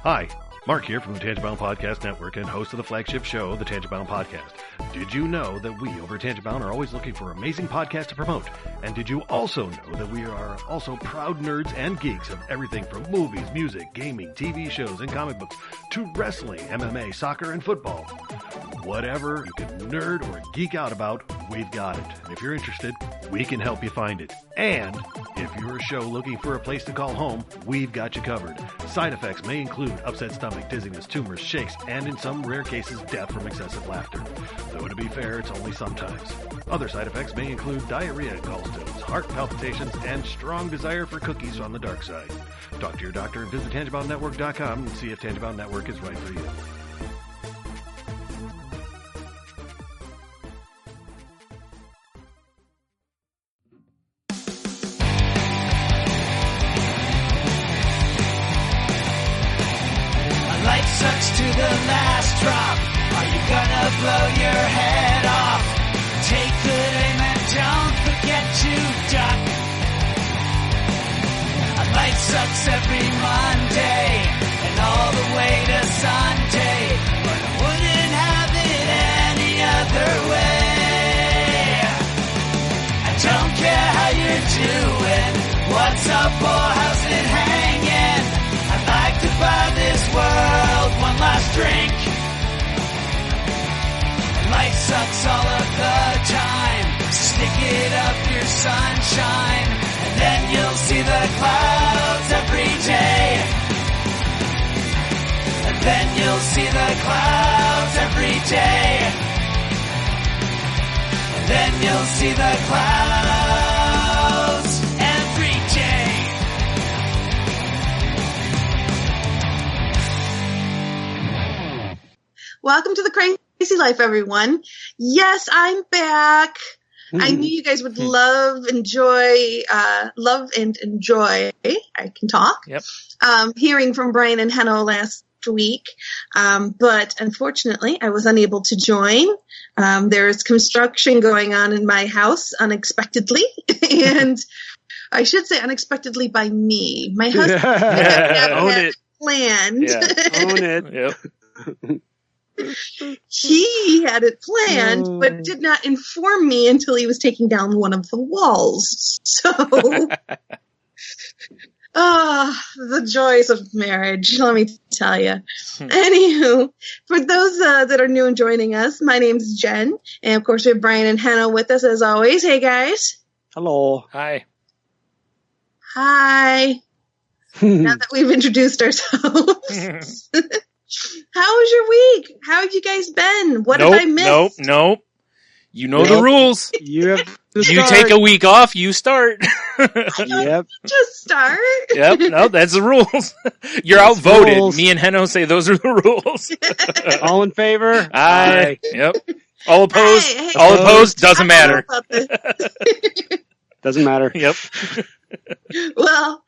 Hi, Mark here from the Tangent-Bound Podcast Network and host of the flagship show, the Tangent-Bound Podcast. Did you know that we over at Tangent-Bound are always looking for amazing podcasts to promote? And did you also know that we are also proud nerds and geeks of everything from movies, music, gaming, TV shows, and comic books to wrestling, MMA, soccer, and football? Whatever you can nerd or geek out about, we've got it. And if you're interested, we can help you find it. And if you're a show looking for a place to call home, we've got you covered. Side effects may include upset stomach, dizziness, tumors, shakes, and in some rare cases, death from excessive laughter. Though to be fair, it's only sometimes. Other side effects may include diarrhea, gallstones, heart palpitations, and strong desire for cookies on the dark side. Talk to your doctor and visit TangentBoundNetwork.com and see if Tangent-Bound Network is right for you. Sucks to the last drop. Are you gonna blow your head off? Take good aim and don't forget to duck. A light sucks every Monday and all the way to Sunday, but I wouldn't have it any other way. I don't care how you're doing, what's up or how's it hanging. I'd like to buy this world one last drink. Life sucks all of the time. Stick it up your sunshine, and then you'll see the clouds every day. And then you'll see the clouds every day. And then you'll see the clouds every day. Welcome to the Crazy Life, everyone. Yes, I'm back. I knew you guys would love and enjoy, I can talk. Yep. Hearing from Brian and Henno last week. But unfortunately, I was unable to join. There's construction going on in my house unexpectedly. And I should say unexpectedly by me. My husband had it planned. Yeah. Own it. Yep. He had it planned, but did not inform me until he was taking down one of the walls. So, the joys of marriage, let me tell you. Anywho, for those that are new and joining us, my name's Jen, and of course we have Brian and Hannah with us as always. Hey guys. Hello. Hi. Hi. Now that we've introduced ourselves. How was your week? How have you guys been? What have I missed? Nope. You know the rules. You have to You take a week off, you start. Yep. Just start. Yep. No, that's the rules. You're outvoted. Rules. Me and Henno say those are the rules. All in favor? Aye. Yep. All opposed? Hey, all opposed? Doesn't matter. Doesn't matter. Yep. Well,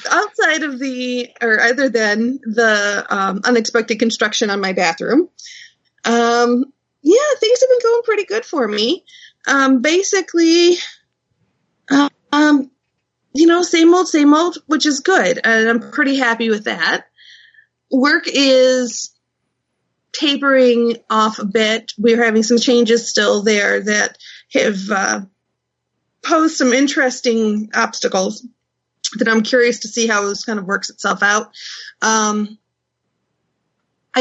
outside of other than the unexpected construction on my bathroom, things have been going pretty good for me. Basically, same old, which is good, and I'm pretty happy with that. Work is tapering off a bit. We're having some changes still there that have posed some interesting obstacles that I'm curious to see how this kind of works itself out. I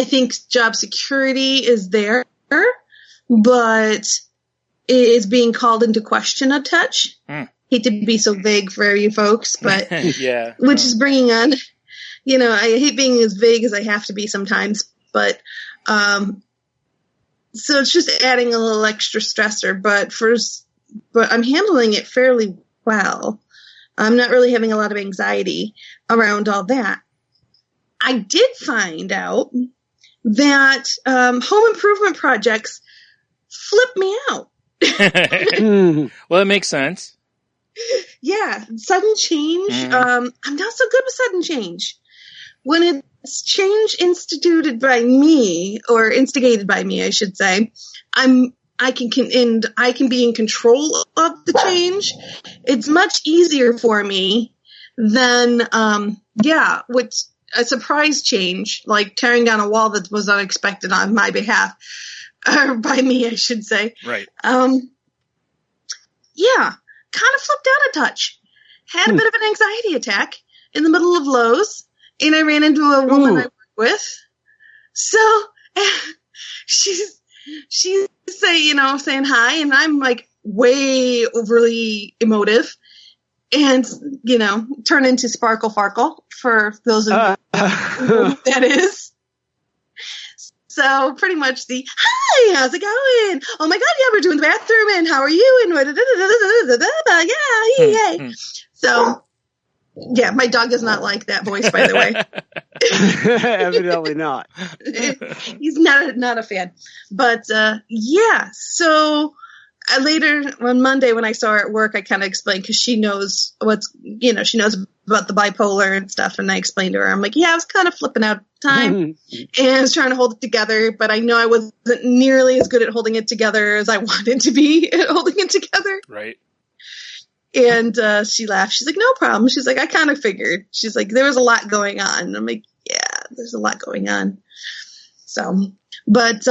think job security is there, but it is being called into question a touch. Hate to be so vague for you folks, but yeah, which is bringing on, I hate being as vague as I have to be sometimes, but so it's just adding a little extra stressor, but I'm handling it fairly well. I'm not really having a lot of anxiety around all that. I did find out that home improvement projects flip me out. Well, it makes sense. Yeah, sudden change. I'm not so good with sudden change. When it's change instigated by me, I should say, I can be in control of the change. It's much easier for me than, a surprise change, like tearing down a wall that was unexpected on my behalf, or by me, I should say. Right. Yeah, kind of flipped out a touch. Had a bit of an anxiety attack in the middle of Lowe's, and I ran into a woman I work with. So she's saying hi, and I'm like way overly emotive, and turn into Sparkle Farkle for those of you who that is. So pretty much hi, how's it going? Oh my God, yeah, we're doing the bathroom, and how are you? And yeah. So yeah, my dog does not like that voice, by the way. Evidently not. He's not a fan. But yeah, so later on Monday when I saw her at work, I kind of explained, because she knows she knows about the bipolar and stuff, and I explained to her, I'm like, yeah, I was kind of flipping out at the time, and I was trying to hold it together, but I know I wasn't nearly as good at holding it together as I wanted to be at holding it together. Right. And she laughed. She's like, no problem. She's like, I kind of figured. She's like, there was a lot going on. And I'm like, yeah, there's a lot going on. So, but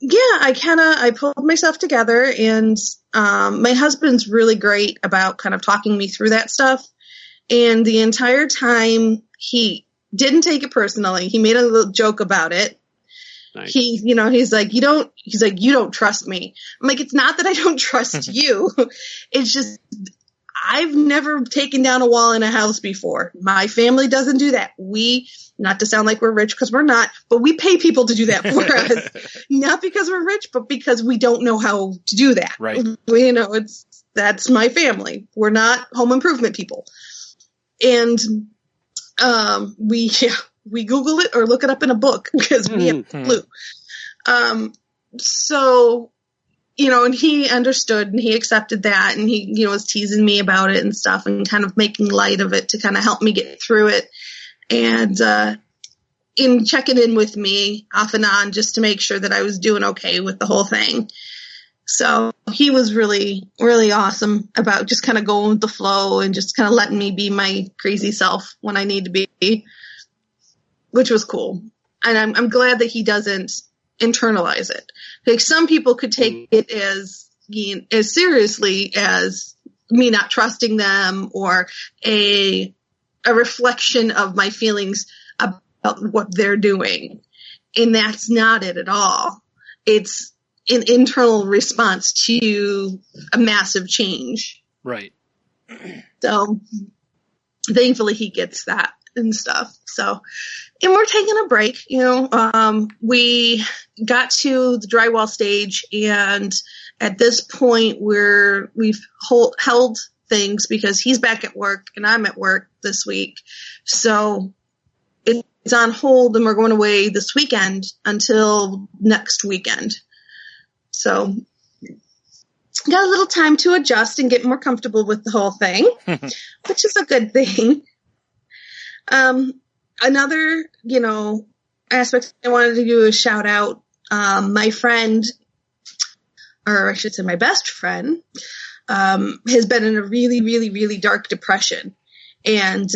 yeah, I pulled myself together, and my husband's really great about kind of talking me through that stuff. And the entire time, he didn't take it personally. He made a little joke about it. Nice. He's like, you don't trust me. I'm like, it's not that I don't trust you. It's just, I've never taken down a wall in a house before. My family doesn't do that. Not to sound like we're rich, because we're not, but we pay people to do that for us. Not because we're rich, but because we don't know how to do that. Right. That's my family. We're not home improvement people. And we Google it or look it up in a book, because we have a clue. So, and he understood, and he accepted that, and he, was teasing me about it and stuff, and kind of making light of it to kind of help me get through it. And in checking in with me off and on, just to make sure that I was doing okay with the whole thing. So he was really, really awesome about just kind of going with the flow and just kind of letting me be my crazy self when I need to be, which was cool. And I'm glad that he doesn't internalize it. Like, some people could take it as seriously as me not trusting them, or a reflection of my feelings about what they're doing. And that's not it at all. It's an internal response to a massive change. Right. So thankfully he gets that and stuff. So, and we're taking a break, we got to the drywall stage, and at this point we've held things because he's back at work and I'm at work this week. So it's on hold, and we're going away this weekend until next weekend. So got a little time to adjust and get more comfortable with the whole thing, which is a good thing. Another, aspect I wanted to do is shout out, my friend, or I should say my best friend, has been in a really, really, really dark depression. And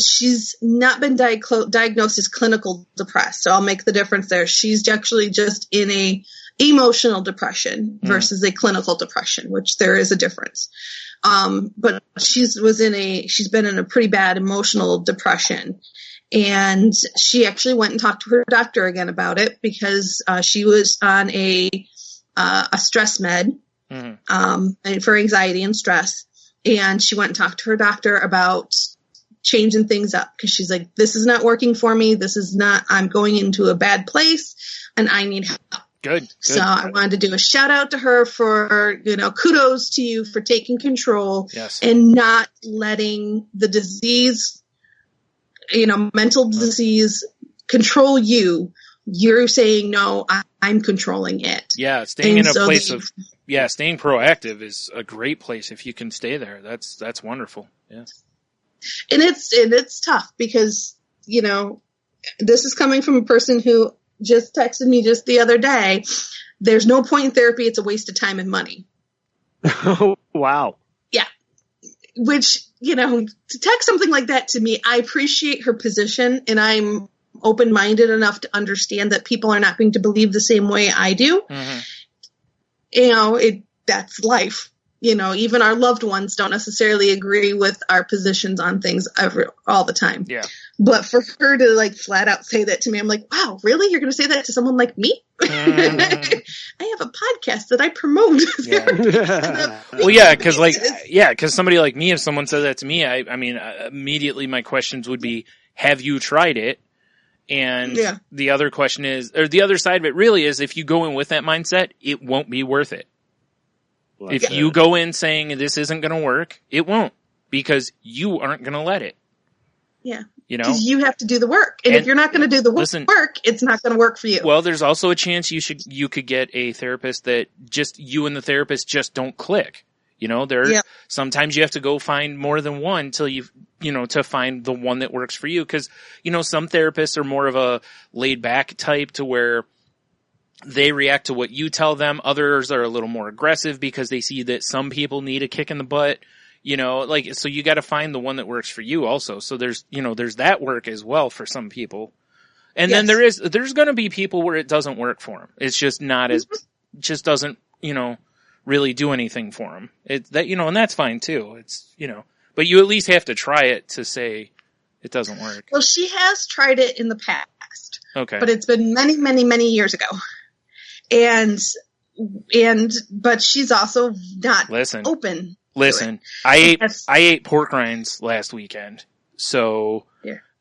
she's not been diagnosed as clinical depressed. So I'll make the difference there. She's actually just in a emotional depression versus a clinical depression, which there is a difference. But she's been in a pretty bad emotional depression. And she actually went and talked to her doctor again about it, because she was on a stress med for anxiety and stress. And she went and talked to her doctor about changing things up, because she's like, this is not working for me. I'm going into a bad place, and I need help. Good. So I wanted to do a shout out to her for, kudos to you for taking control. Yes. And not letting the disease, mental disease control you. You're saying, no, I'm controlling it. Yeah. Staying proactive is a great place if you can stay there. That's wonderful. Yeah. And it's tough, because, this is coming from a person who just texted me just the other day. There's no point in therapy. It's a waste of time and money. Oh, wow. Yeah. Which, to text something like that to me, I appreciate her position, and I'm open-minded enough to understand that people are not going to believe the same way I do. Mm-hmm. That's life. Even our loved ones don't necessarily agree with our positions on things all the time. Yeah. But for her to flat out say that to me, I'm like, wow, really? You're going to say that to someone like me? I have a podcast that I promote. Yeah. Well, yeah, because somebody like me, if someone says that to me, I mean, immediately my questions would be, have you tried it? And the other question is, or the other side of it really is, if you go in with that mindset, it won't be worth it. If you go in saying this isn't going to work, it won't, because you aren't going to let it. Yeah. Because you have to do the work. And if you're not going to do the work, it's not going to work for you. Well, there's also a chance you could get a therapist that just you and the therapist just don't click. Sometimes you have to go find more than one till to find the one that works for you. Because, some therapists are more of a laid back type to where they react to what you tell them. Others are a little more aggressive because they see that some people need a kick in the butt. So you got to find the one that works for you also. So there's that work as well for some people. And then there's going to be people where it doesn't work for them. It's just not just doesn't, really do anything for them. And that's fine too. It's, but you at least have to try it to say it doesn't work. Well, she has tried it in the past. Okay. But it's been many, many, many years ago. But she's also not open. Listen, I ate pork rinds last weekend. So,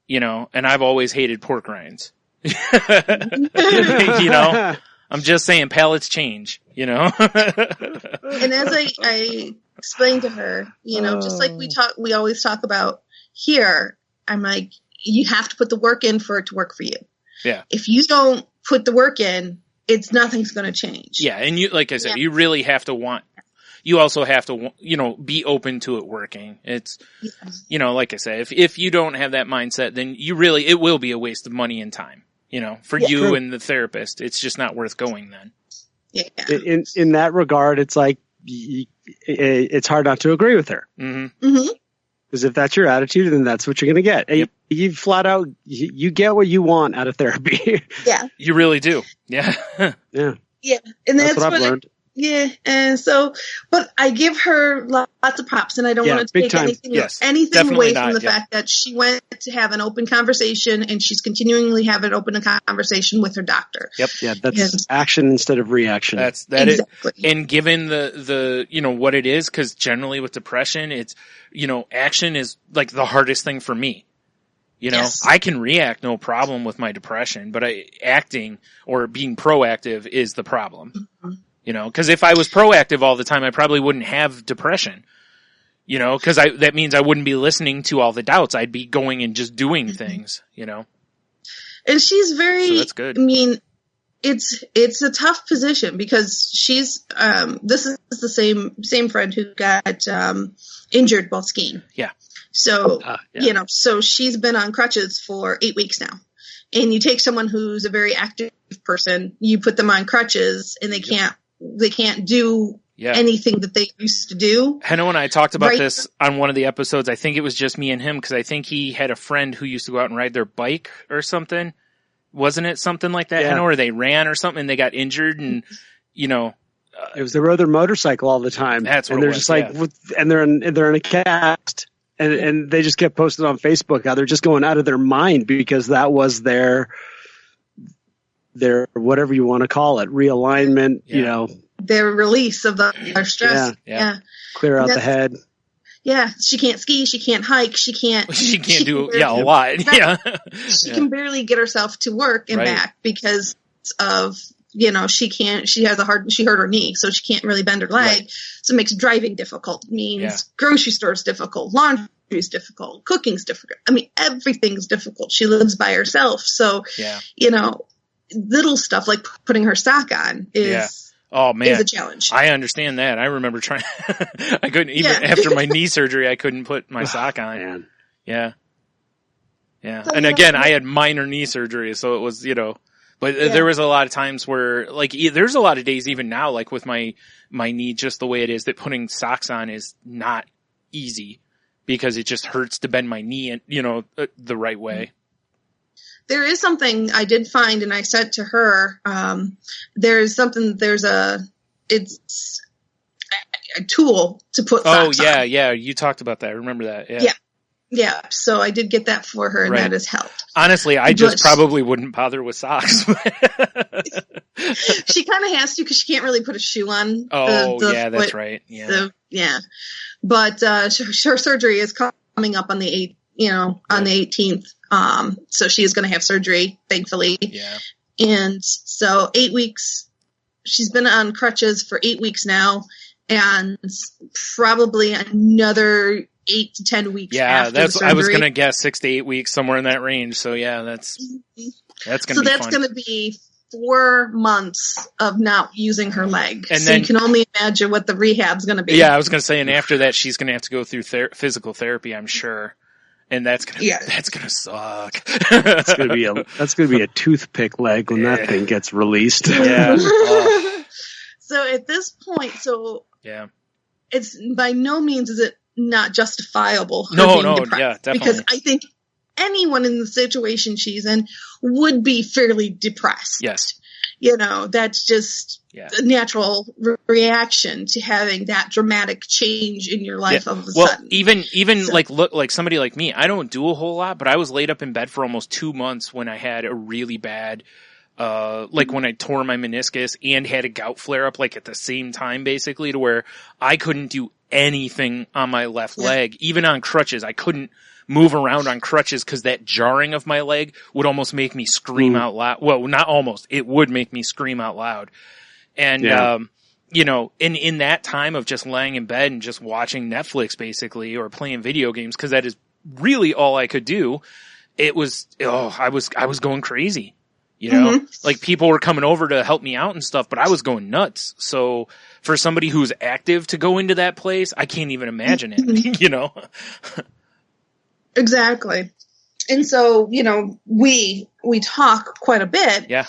and I've always hated pork rinds. I'm just saying palates change, And as I explained to her, just like we always talk about here, I'm like, you have to put the work in for it to work for you. Yeah. If you don't put the work in, nothing's going to change. Yeah. And you, like I said, you really have to you also have to, be open to it working. It's, like I said, if you don't have that mindset, then it will be a waste of money and time, for you and the therapist. It's just not worth going then. Yeah. In that regard, it's like, it's hard not to agree with her. Mm-hmm. Mm-hmm. Because if that's your attitude, then that's what you're going to get. Yep. You flat out, you get what you want out of therapy. Yeah. You really do. Yeah. Yeah. Yeah. And that's what I've learned. Yeah. And so, but I give her lots of props, and I don't want to take anything away from the fact that she went to have an open conversation, and she's continually having an open conversation with her doctor. Yep. Yeah. That's action instead of reaction. That's exactly. And given the what it is, because generally with depression, it's, action is like the hardest thing for me. I can react no problem with my depression, but acting or being proactive is the problem. Mm-hmm. Because if I was proactive all the time, I probably wouldn't have depression. Because that means I wouldn't be listening to all the doubts. I'd be going and just doing things. And she's very. So that's good. I mean, it's a tough position because she's. This is the same friend who got injured while skiing. Yeah. So so she's been on crutches for 8 weeks now. And you take someone who's a very active person, you put them on crutches, and they can't do anything that they used to do. Heno and I talked about this on one of the episodes. I think it was just me and him, because I think he had a friend who used to go out and ride their bike or something. Wasn't it something like that, Heno? Or they ran or something and they got injured, and it was they rode their motorcycle all the time. That's what and they're it was, just like, and they're in a cast. And they just kept posting on Facebook how they're just going out of their mind because that was their whatever you want to call it, realignment, their release of their stress. Yeah. Clear out the head. Yeah. She can't ski. She can't hike. She can't do a lot. Yeah. She can barely get herself to work and back because of, she hurt her knee, so she can't really bend her leg. Right. So it makes driving difficult. It means grocery stores difficult, laundry is difficult, cooking's difficult. I mean, everything's difficult. She lives by herself. So, little stuff like putting her sock on is a challenge. I understand that. I remember trying, I couldn't even after my knee surgery, I couldn't put my sock on. Man. Yeah. Yeah. And again, I had minor knee surgery, so it was, but there was a lot of times where, there's a lot of days even now, like with my knee just the way it is, that putting socks on is not easy. because it just hurts to bend my knee, and the right way. There is something I did find, and I said to her, it's a tool to put socks on. Yeah, you talked about that. I remember that. Yeah. So I did get that for her, and that has helped. Honestly, I just probably wouldn't bother with socks. She kind of has to, because she can't really put a shoe on. That's right. Yeah. But her surgery is coming up on the 8th, on the 18th. So she is going to have surgery, thankfully. Yeah. And so 8 weeks, she's been on crutches for 8 weeks now, and probably another 8 to 10 weeks. Yeah, after the surgery. I was going to guess 6 to 8 weeks, somewhere in that range. So yeah, that's going to be fun. So that's going to be 4 months of not using her leg. And so then, you can only imagine what the rehab's going to be. Yeah, I was going to say, and after that, she's going to have to go through physical therapy, I'm sure. And that's gonna suck. That's gonna be a toothpick leg when that thing gets released. Yeah. So at this point, yeah, it's by no means is it not justifiable. No, depressed, yeah, definitely. Because I think anyone in the situation she's in would be fairly depressed. Yes. That's just a natural reaction to having that dramatic change in your life of a sudden. Even like somebody like me, I don't do a whole lot, but I was laid up in bed for almost 2 months when I had a really bad, when I tore my meniscus and had a gout flare up, at the same time, basically, to where I couldn't do anything on my left leg, even on crutches. I couldn't move around on crutches because that jarring of my leg would almost make me scream out loud. Well, not almost. It would make me scream out loud. And, in that time of just laying in bed and just watching Netflix, basically, or playing video games, because that is really all I could do, it was, I was going crazy. People were coming over to help me out and stuff, but I was going nuts. So for somebody who's active to go into that place, I can't even imagine it, Exactly. And so, we talk quite a bit. Yeah.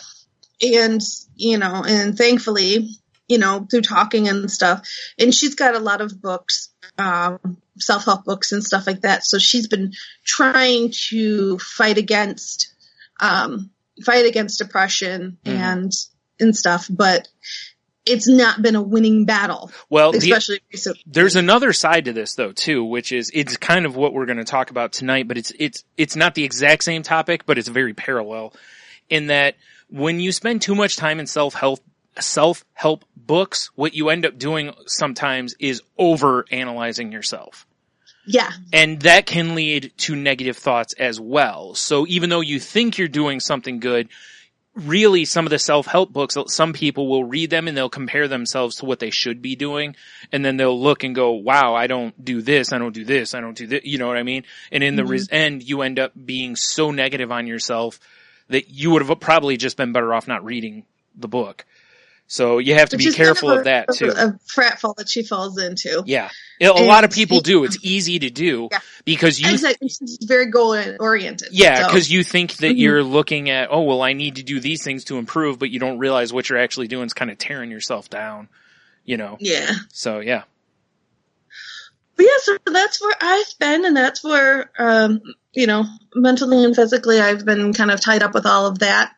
And, and thankfully, through talking and stuff, and she's got a lot of books, self-help books and stuff like that. So she's been trying to fight against depression and stuff, but it's not been a winning battle. Well, especially recently. There's another side to this though too, which is it's kind of what we're going to talk about tonight, but it's not the exact same topic, but it's very parallel in that when you spend too much time in self-help books, what you end up doing sometimes is over analyzing yourself. Yeah. And that can lead to negative thoughts as well. So even though you think you're doing something good, really some of the self-help books, some people will read them and they'll compare themselves to what they should be doing. And then they'll look and go, wow, I don't do this. I don't do this. I don't do this. You know what I mean? And in the end, you end up being so negative on yourself that you would have probably just been better off not reading the book. So you have to be careful of that too. A pratfall that she falls into. Yeah. A lot of people do. It's easy to do because it's very goal oriented. Yeah. Cause you think that you're looking at, I need to do these things to improve, but you don't realize what you're actually doing is kind of tearing yourself down, Yeah. So yeah. But yeah, so that's where I've been, and that's where, mentally and physically I've been kind of tied up with all of that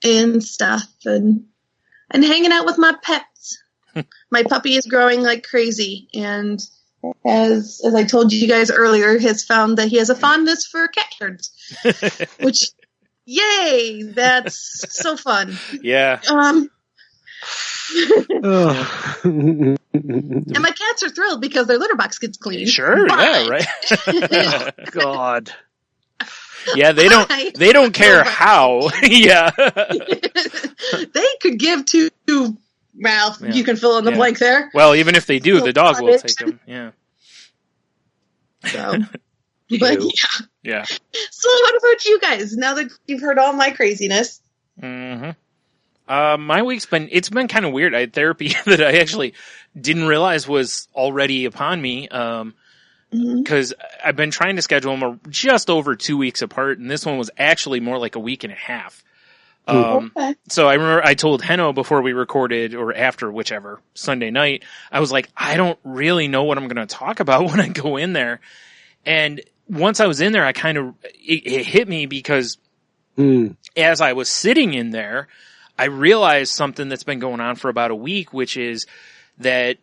and stuff and hanging out with my pets. My puppy is growing like crazy, and as I told you guys earlier, has found that he has a fondness for cat turds, which, yay, that's so fun. Yeah. And my cats are thrilled because their litter box gets clean. Sure, yeah, right. Oh, God. Yeah, they don't care how. Yeah. They could give to, you can fill in the blank there. Well, even if they do, the dog will take them. Yeah. So, but yeah. So what about you guys? Now that you've heard all my craziness. Mm-hmm. My week's been kind of weird. I had therapy that I actually didn't realize was already upon me. Cause I've been trying to schedule them just over 2 weeks apart. And this one was actually more like a week and a half. Okay. So I remember I told Henno before we recorded or after whichever Sunday night, I was like, I don't really know what I'm going to talk about when I go in there. And once I was in there, it hit me because as I was sitting in there, I realized something that's been going on for about a week, which is that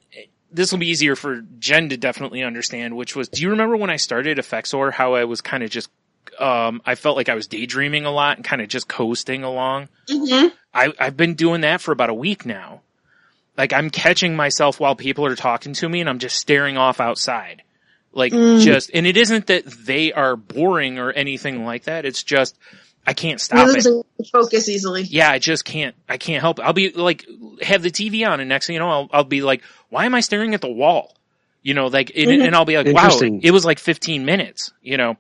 this will be easier for Jen to definitely understand, which was, do you remember when I started Effexor, how I was kind of just, I felt like I was daydreaming a lot and kind of just coasting along? Mm-hmm. I've been doing that for about a week now. Like, I'm catching myself while people are talking to me and I'm just staring off outside. Like, and it isn't that they are boring or anything like that. It's just, I can't stop it. Focus easily. Yeah, I can't help it. I'll be like, have the TV on, and next thing you know, I'll be like, why am I staring at the wall? You know, like, and I'll be like, wow, it was like 15 minutes, you know?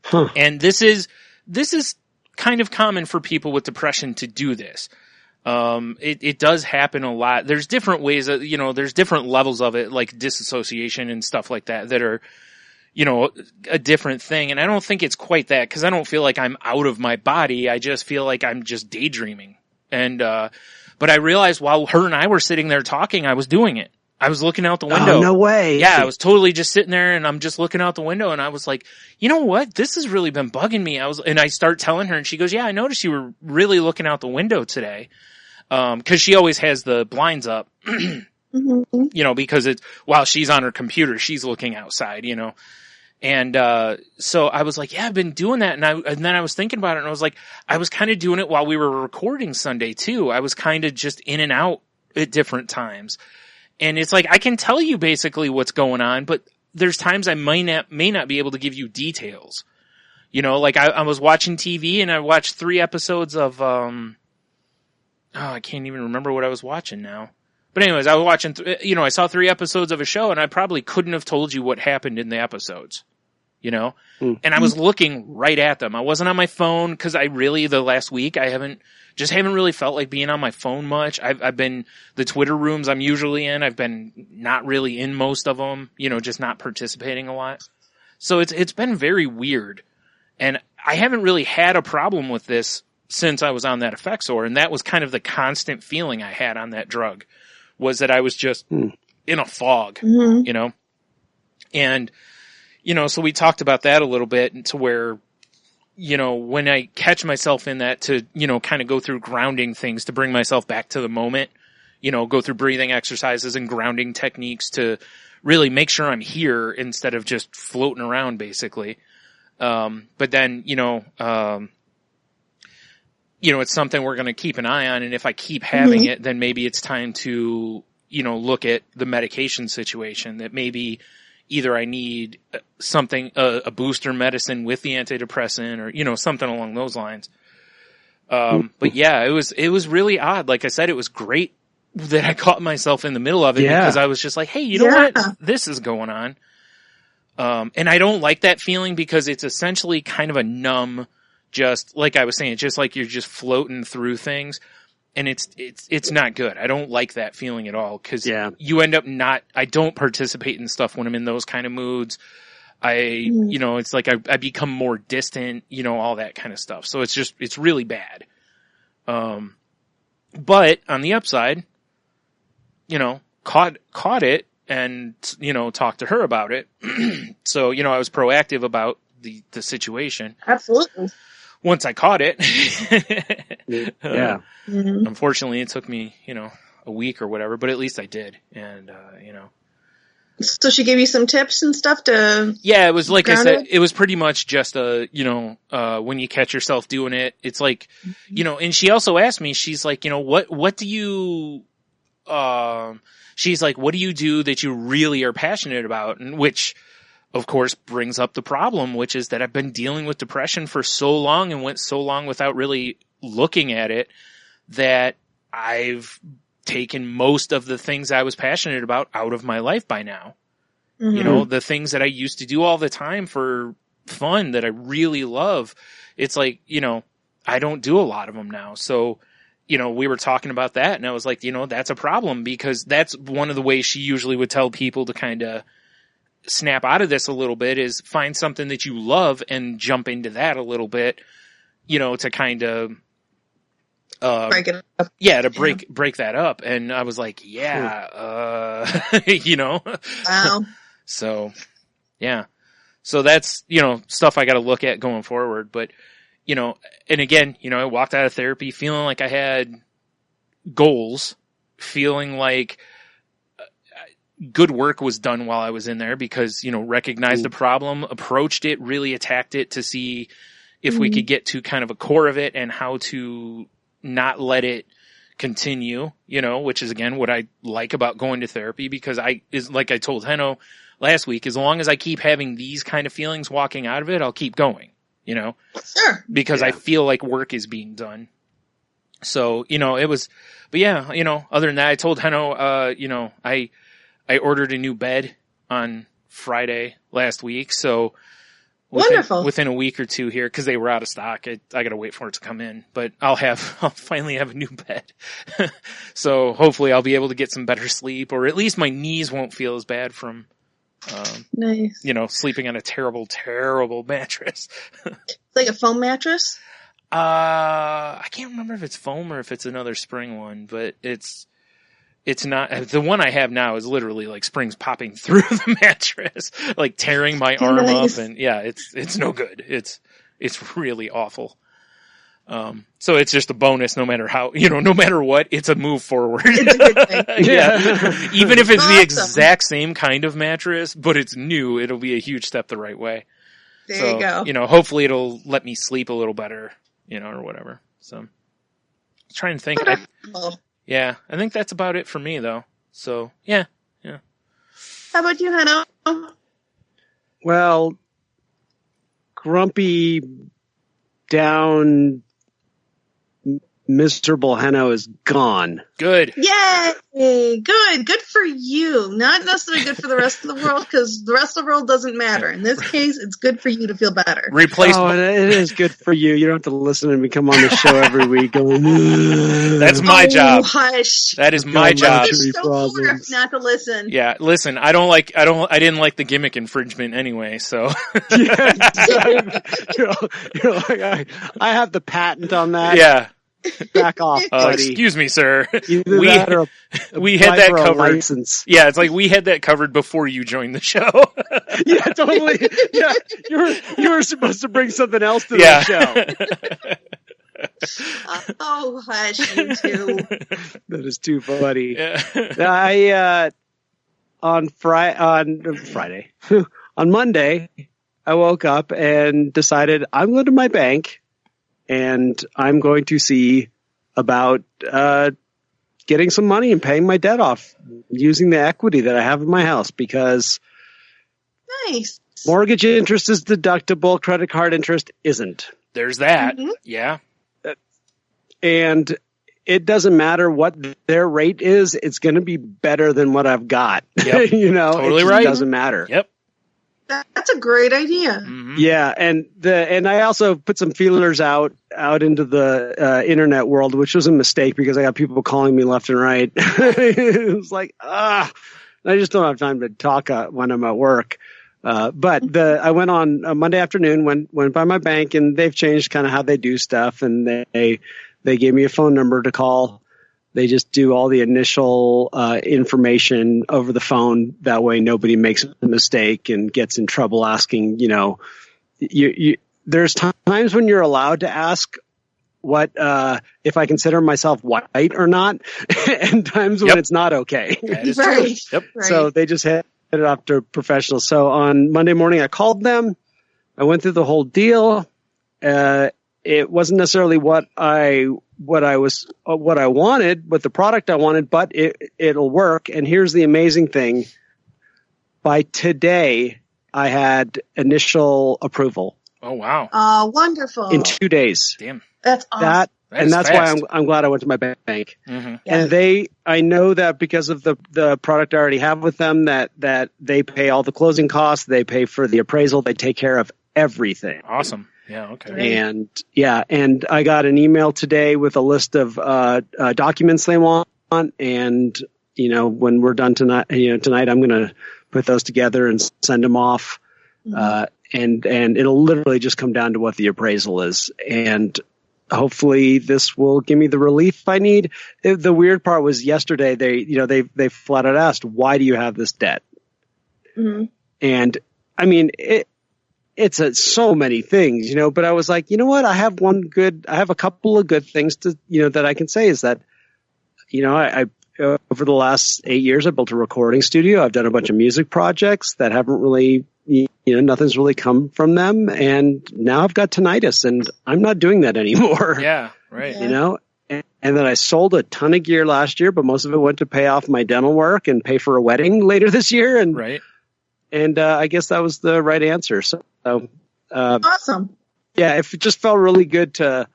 Huh. And this is kind of common for people with depression to do this. It does happen a lot. There's different ways that, you know, there's different levels of it, like disassociation and stuff like that are, you know, a different thing. And I don't think it's quite that, because I don't feel like I'm out of my body. I just feel like I'm just daydreaming. And, but I realized while her and I were sitting there talking, I was doing it. I was looking out the window. Oh, no way. Yeah, I was totally just sitting there and I'm just looking out the window and I was like, you know what? This has really been bugging me. And I start telling her and she goes, yeah, I noticed you were really looking out the window today. 'Cause she always has the blinds up, you know, because while she's on her computer, she's looking outside, you know. And, so I was like, yeah, I've been doing that. And then I was thinking about it and I was like, I was kind of doing it while we were recording Sunday too. I was kind of just in and out at different times. And it's like, I can tell you basically what's going on, but there's times I may not be able to give you details. You know, like I was watching TV and I watched 3 episodes of, I can't even remember what I was watching now. But anyways, I was watching, I saw 3 episodes of a show and I probably couldn't have told you what happened in the episodes, you know? And I was looking right at them. I wasn't on my phone because the last week, I haven't really felt like being on my phone much. I've been, the Twitter rooms I'm usually in, I've been not really in most of them, you know, just not participating a lot. So it's been very weird. And I haven't really had a problem with this since I was on that Effexor, and that was kind of the constant feeling I had on that drug, was that I was just in a fog, you know? And, you know, so we talked about that a little bit to where, you know, when I catch myself in that to, you know, kind of go through grounding things to bring myself back to the moment, you know, go through breathing exercises and grounding techniques to really make sure I'm here instead of just floating around basically. But then, it's something we're going to keep an eye on. And if I keep having it, then maybe it's time to, you know, look at the medication situation, that maybe either I need something, a booster medicine with the antidepressant or, you know, something along those lines. But yeah, it was really odd. Like I said, it was great that I caught myself in the middle of it because I was just like, hey, you know what? This is going on. And I don't like that feeling because it's essentially kind of a numb, just like I was saying, just like you're just floating through things, and it's not good. I don't like that feeling at all because you end up I don't participate in stuff when I'm in those kind of moods. It's like I become more distant, you know, all that kind of stuff. So it's really bad. But on the upside, you know, caught it and, you know, talked to her about it. So, you know, I was proactive about the situation. Absolutely. Once I caught it. Mm-hmm. Unfortunately, it took me, you know, a week or whatever, but at least I did. And, you know. So she gave you some tips and stuff to. Yeah, it was like I said, it was pretty much just when you catch yourself doing it, it's like, you know, and she also asked me, she's like, you know, what do you, she's like, what do you do that you really are passionate about? And which, of course, brings up the problem, which is that I've been dealing with depression for so long and went so long without really looking at it that I've taken most of the things I was passionate about out of my life by now. You know, the things that I used to do all the time for fun that I really love. It's like, you know, I don't do a lot of them now. So, you know, we were talking about that and I was like, you know, that's a problem because that's one of the ways she usually would tell people to kind of snap out of this a little bit is find something that you love and jump into that a little bit, you know, to kind of, break it up. Yeah, to break that up. And I was like, you know, Wow. So, yeah. So that's, stuff I got to look at going forward. But, and again, I walked out of therapy feeling like I had goals, feeling like good work was done while I was in there because, recognized the problem, approached it, really attacked it to see if we could get to kind of a core of it and how to not let it continue, which is again what I like about going to therapy because like I told Henno last week, as long as I keep having these kind of feelings walking out of it, I'll keep going, Sure. Because I feel like work is being done. So, it was, but yeah, other than that, I told Henno, I ordered a new bed on Friday last week. So within a week or two here, cause they were out of stock. I got to wait for it to come in, but I'll finally have a new bed. So hopefully I'll be able to get some better sleep, or at least my knees won't feel as bad from, nice. Sleeping on a terrible, terrible mattress. Like a foam mattress? I can't remember if it's foam or if it's another spring one, but it's not, the one I have now is literally like springs popping through the mattress, like tearing my arm up, and yeah, it's no good. It's really awful. So it's just a bonus no matter how, no matter what, it's a move forward. It's a good thing. Yeah. Even if it's the exact same kind of mattress, but it's new, it'll be a huge step the right way. There you go. Hopefully it'll let me sleep a little better, or whatever. So I'm trying to think. I think that's about it for me though. So yeah. How about you, Henno? Well, grumpy, down, miserable Henno is gone. Good. Yay! Good for you. Not necessarily good for the rest of the world, because the rest of the world doesn't matter. In this case, it's good for you to feel better. It is good for you. You don't have to listen to me come on the show every week going, that's my job. Hush. That is my job. It's so hard not to listen. Yeah, listen, I didn't like the gimmick infringement anyway, so. Yeah, exactly. I have the patent on that. Yeah. Back off, buddy. Excuse me, sir. We had that covered. License. Yeah, it's like we had that covered before you joined the show. Yeah, totally. Yeah, you were supposed to bring something else to the show. Oh, hush, you two. That is too funny. Yeah. On Friday, on Monday, I woke up and decided I'm going to my bank. And I'm going to see about getting some money and paying my debt off using the equity that I have in my house because nice. Mortgage interest is deductible. Credit card interest isn't. There's that. Mm-hmm. Yeah. And it doesn't matter what their rate is. It's going to be better than what I've got. Yep. Totally right. It doesn't matter. Yep. That's a great idea. Mm-hmm. Yeah, and I also put some feelers out into the internet world, which was a mistake because I got people calling me left and right. It was like, I just don't have time to talk when I'm at work. But I went on a Monday afternoon, went by my bank, and they've changed kind of how they do stuff, and they gave me a phone number to call. They just do all the initial information over the phone. That way nobody makes a mistake and gets in trouble asking, there's times when you're allowed to ask what if I consider myself white or not, and times when it's not okay. That is right. True. Yep. Right. So they just headed off to professionals. So on Monday morning I called them. I went through the whole deal. It wasn't necessarily what I wanted, but the product I wanted, but it'll work. And here's the amazing thing. By today, I had initial approval. Oh, wow. Wonderful. In 2 days. Damn. That's awesome. That's fast. why I'm glad I went to my bank. Mm-hmm. Yeah. And I know that because of the product I already have with them, that they pay all the closing costs, they pay for the appraisal, they take care of everything. Awesome. Yeah. Okay. And I got an email today with a list of documents they want, and when we're done tonight, I'm going to put those together and send them off, and it'll literally just come down to what the appraisal is, and hopefully this will give me the relief I need. The weird part was yesterday they flat out asked, why do you have this debt? Mm-hmm. And I mean so many things, but I was like, you know what? I have a couple of good things to, that I can say is that, I over the last 8 years, I built a recording studio. I've done a bunch of music projects that haven't really, nothing's really come from them. And now I've got tinnitus and I'm not doing that anymore. Yeah. Right. And then I sold a ton of gear last year, but most of it went to pay off my dental work and pay for a wedding later this year. And, right. And I guess that was the right answer. So, awesome. Yeah, it just felt really good to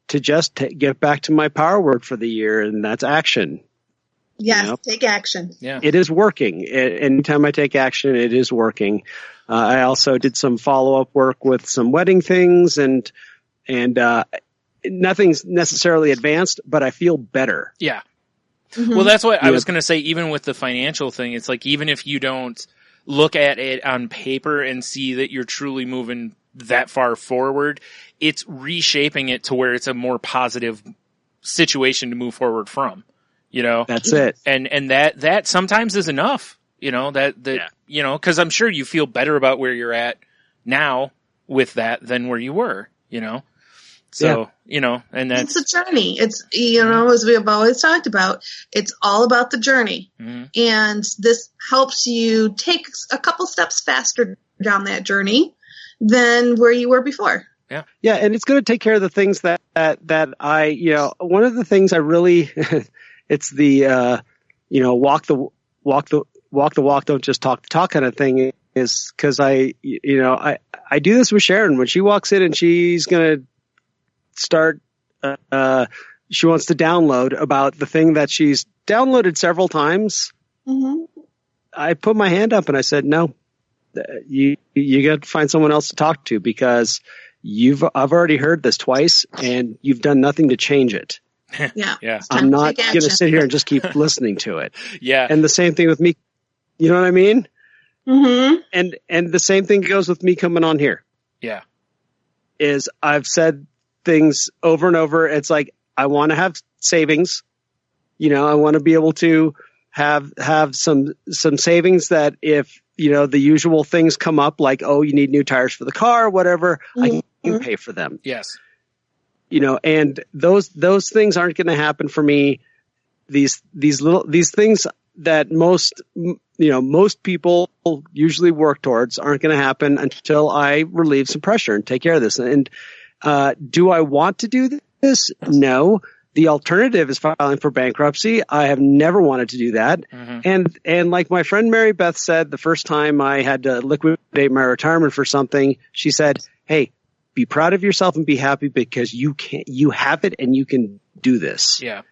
just get back to my power word for the year, and that's action. Yes, take action. Yeah, it is working. Anytime I take action, it is working. I also did some follow-up work with some wedding things, and nothing's necessarily advanced, but I feel better. Yeah. Mm-hmm. Well, that's what I was going to say. Even with the financial thing, it's like even if you don't look at it on paper and see that you're truly moving that far forward, it's reshaping it to where it's a more positive situation to move forward from, That's it. And that sometimes is enough, cause I'm sure you feel better about where you're at now with that than where you were, So, and that's it's a journey. It's, as we have always talked about, it's all about the journey. Mm-hmm. And this helps you take a couple steps faster down that journey than where you were before. Yeah. Yeah. And it's going to take care of the things that I, one of the things I really, it's the, walk the walk, don't just talk the talk kind of thing is because I do this with Sharon when she walks in and she's going to start, she wants to download about the thing that she's downloaded several times. Mm-hmm. I put my hand up and I said, no, you got to find someone else to talk to because I've already heard this twice and you've done nothing to change it. Yeah. Yeah. I'm not going to sit here and just keep listening to it. Yeah. And the same thing with me. You know what I mean? Mm-hmm. And the same thing goes with me coming on here. Yeah. Is I've said things over and over. It's like, I want to have savings. I want to be able to have some savings that if, the usual things come up like, oh, you need new tires for the car, whatever, I can pay for them. Yes. And those things aren't going to happen for me. These things that most people usually work towards aren't going to happen until I relieve some pressure and take care of this. And, do I want to do this? No. The alternative is filing for bankruptcy. I have never wanted to do that. Mm-hmm. And like my friend Mary Beth said, the first time I had to liquidate my retirement for something, she said, hey, be proud of yourself and be happy because you have it and you can do this. Yeah.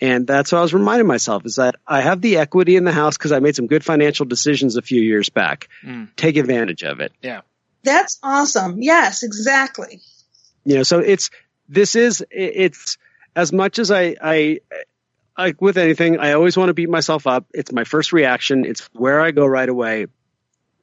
And that's what I was reminding myself is that I have the equity in the house because I made some good financial decisions a few years back. Take advantage of it. Yeah. That's awesome. Yes, exactly. So it's as much as I with anything, I always want to beat myself up. It's my first reaction. It's where I go right away.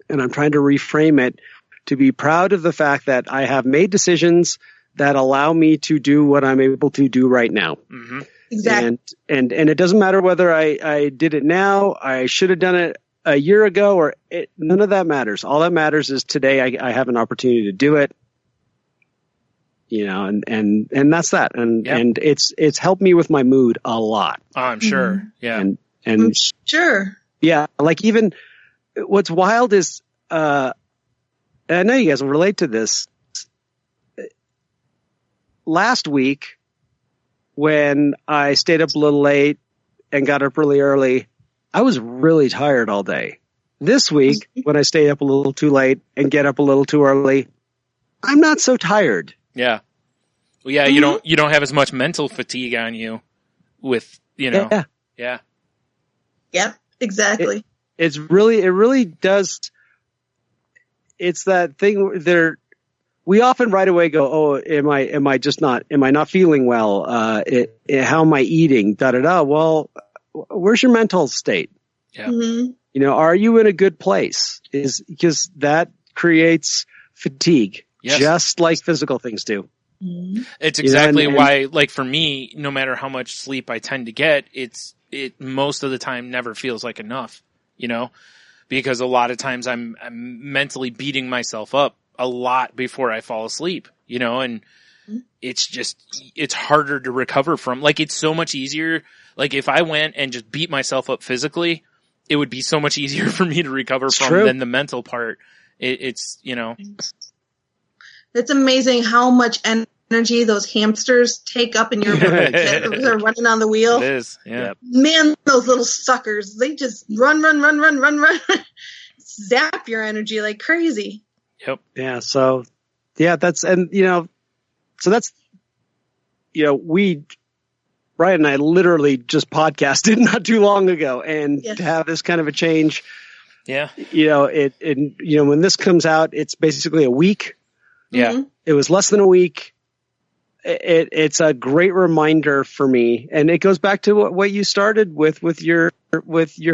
And I'm trying to reframe it to be proud of the fact that I have made decisions that allow me to do what I'm able to do right now. Mm-hmm. Exactly. And it doesn't matter whether I did it now, I should have done it a year ago, none of that matters. All that matters is today I have an opportunity to do it. And that's that. And it's helped me with my mood a lot. Oh, I'm sure. Yeah. And I'm sure. Yeah. Like even what's wild is, I know you guys will relate to this. Last week when I stayed up a little late and got up really early, I was really tired all day. This week when I stay up a little too late and get up a little too early, I'm not so tired. Yeah. Well, yeah, you don't have as much mental fatigue on you with, Yeah. Yeah. Yep, exactly. It really does. It's that thing there. We often right away go, oh, am I not feeling well? How am I eating? Da-da-da. Well, where's your mental state? Yeah. Mm-hmm. Are you in a good place? Because that creates fatigue. Yes. Just like physical things do. It's exactly why, like for me, no matter how much sleep I tend to get, it most of the time never feels like enough, because a lot of times I'm mentally beating myself up a lot before I fall asleep, you know, and it's harder to recover from. Like, it's so much easier. Like, if I went and just beat myself up physically, it would be so much easier for me to recover from than the mental part. It's, you know. It's amazing how much energy those hamsters take up in your body. They're running on the wheel. It is, yeah. Man, those little suckers, they just run. Zap your energy like crazy. Yep. Yeah, so, yeah, that's, and, you know, so that's, you know, Brian and I literally just podcasted not too long ago, and to have this kind of a change, yeah, you know, you know, when this comes out, it's basically a week. Yeah. It was less than a week. It's a great reminder for me. And it goes back to what you started with your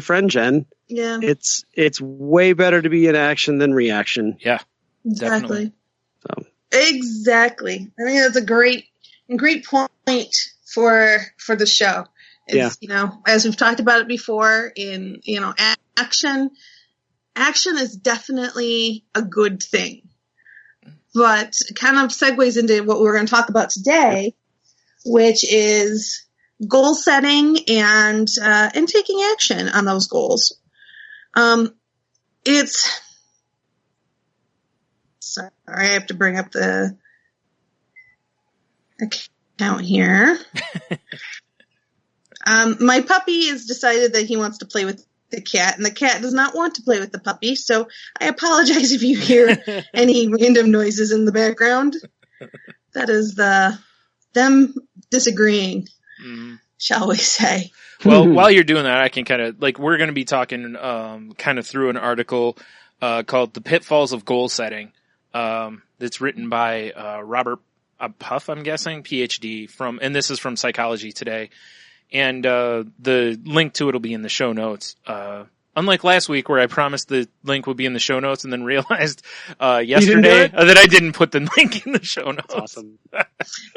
friend, Jen. Yeah. It's way better to be in action than reaction. Yeah. Exactly. Definitely. So. Exactly. I think that's a great point for the show. Is, you know, as we've talked about it before, in, you know, action is definitely a good thing. But it kind of segues into what we're going to talk about today, which is goal setting and taking action on those goals. Sorry, I have to bring up the account here. My puppy has decided that he wants to play with the cat, and the cat does not want to play with the puppy, so I apologize if you hear any random noises in the background. That is them disagreeing, shall we say. Well, while you're doing that, I can kind of, like, we're going to be talking kind of through an article called The Pitfalls of Goal Setting, that's written by Robert Puff, I'm guessing, PhD, and this is from Psychology Today. And the link to it will be in the show notes. Unlike last week where I promised the link would be in the show notes and then realized yesterday that I didn't put the link in the show notes. That's awesome.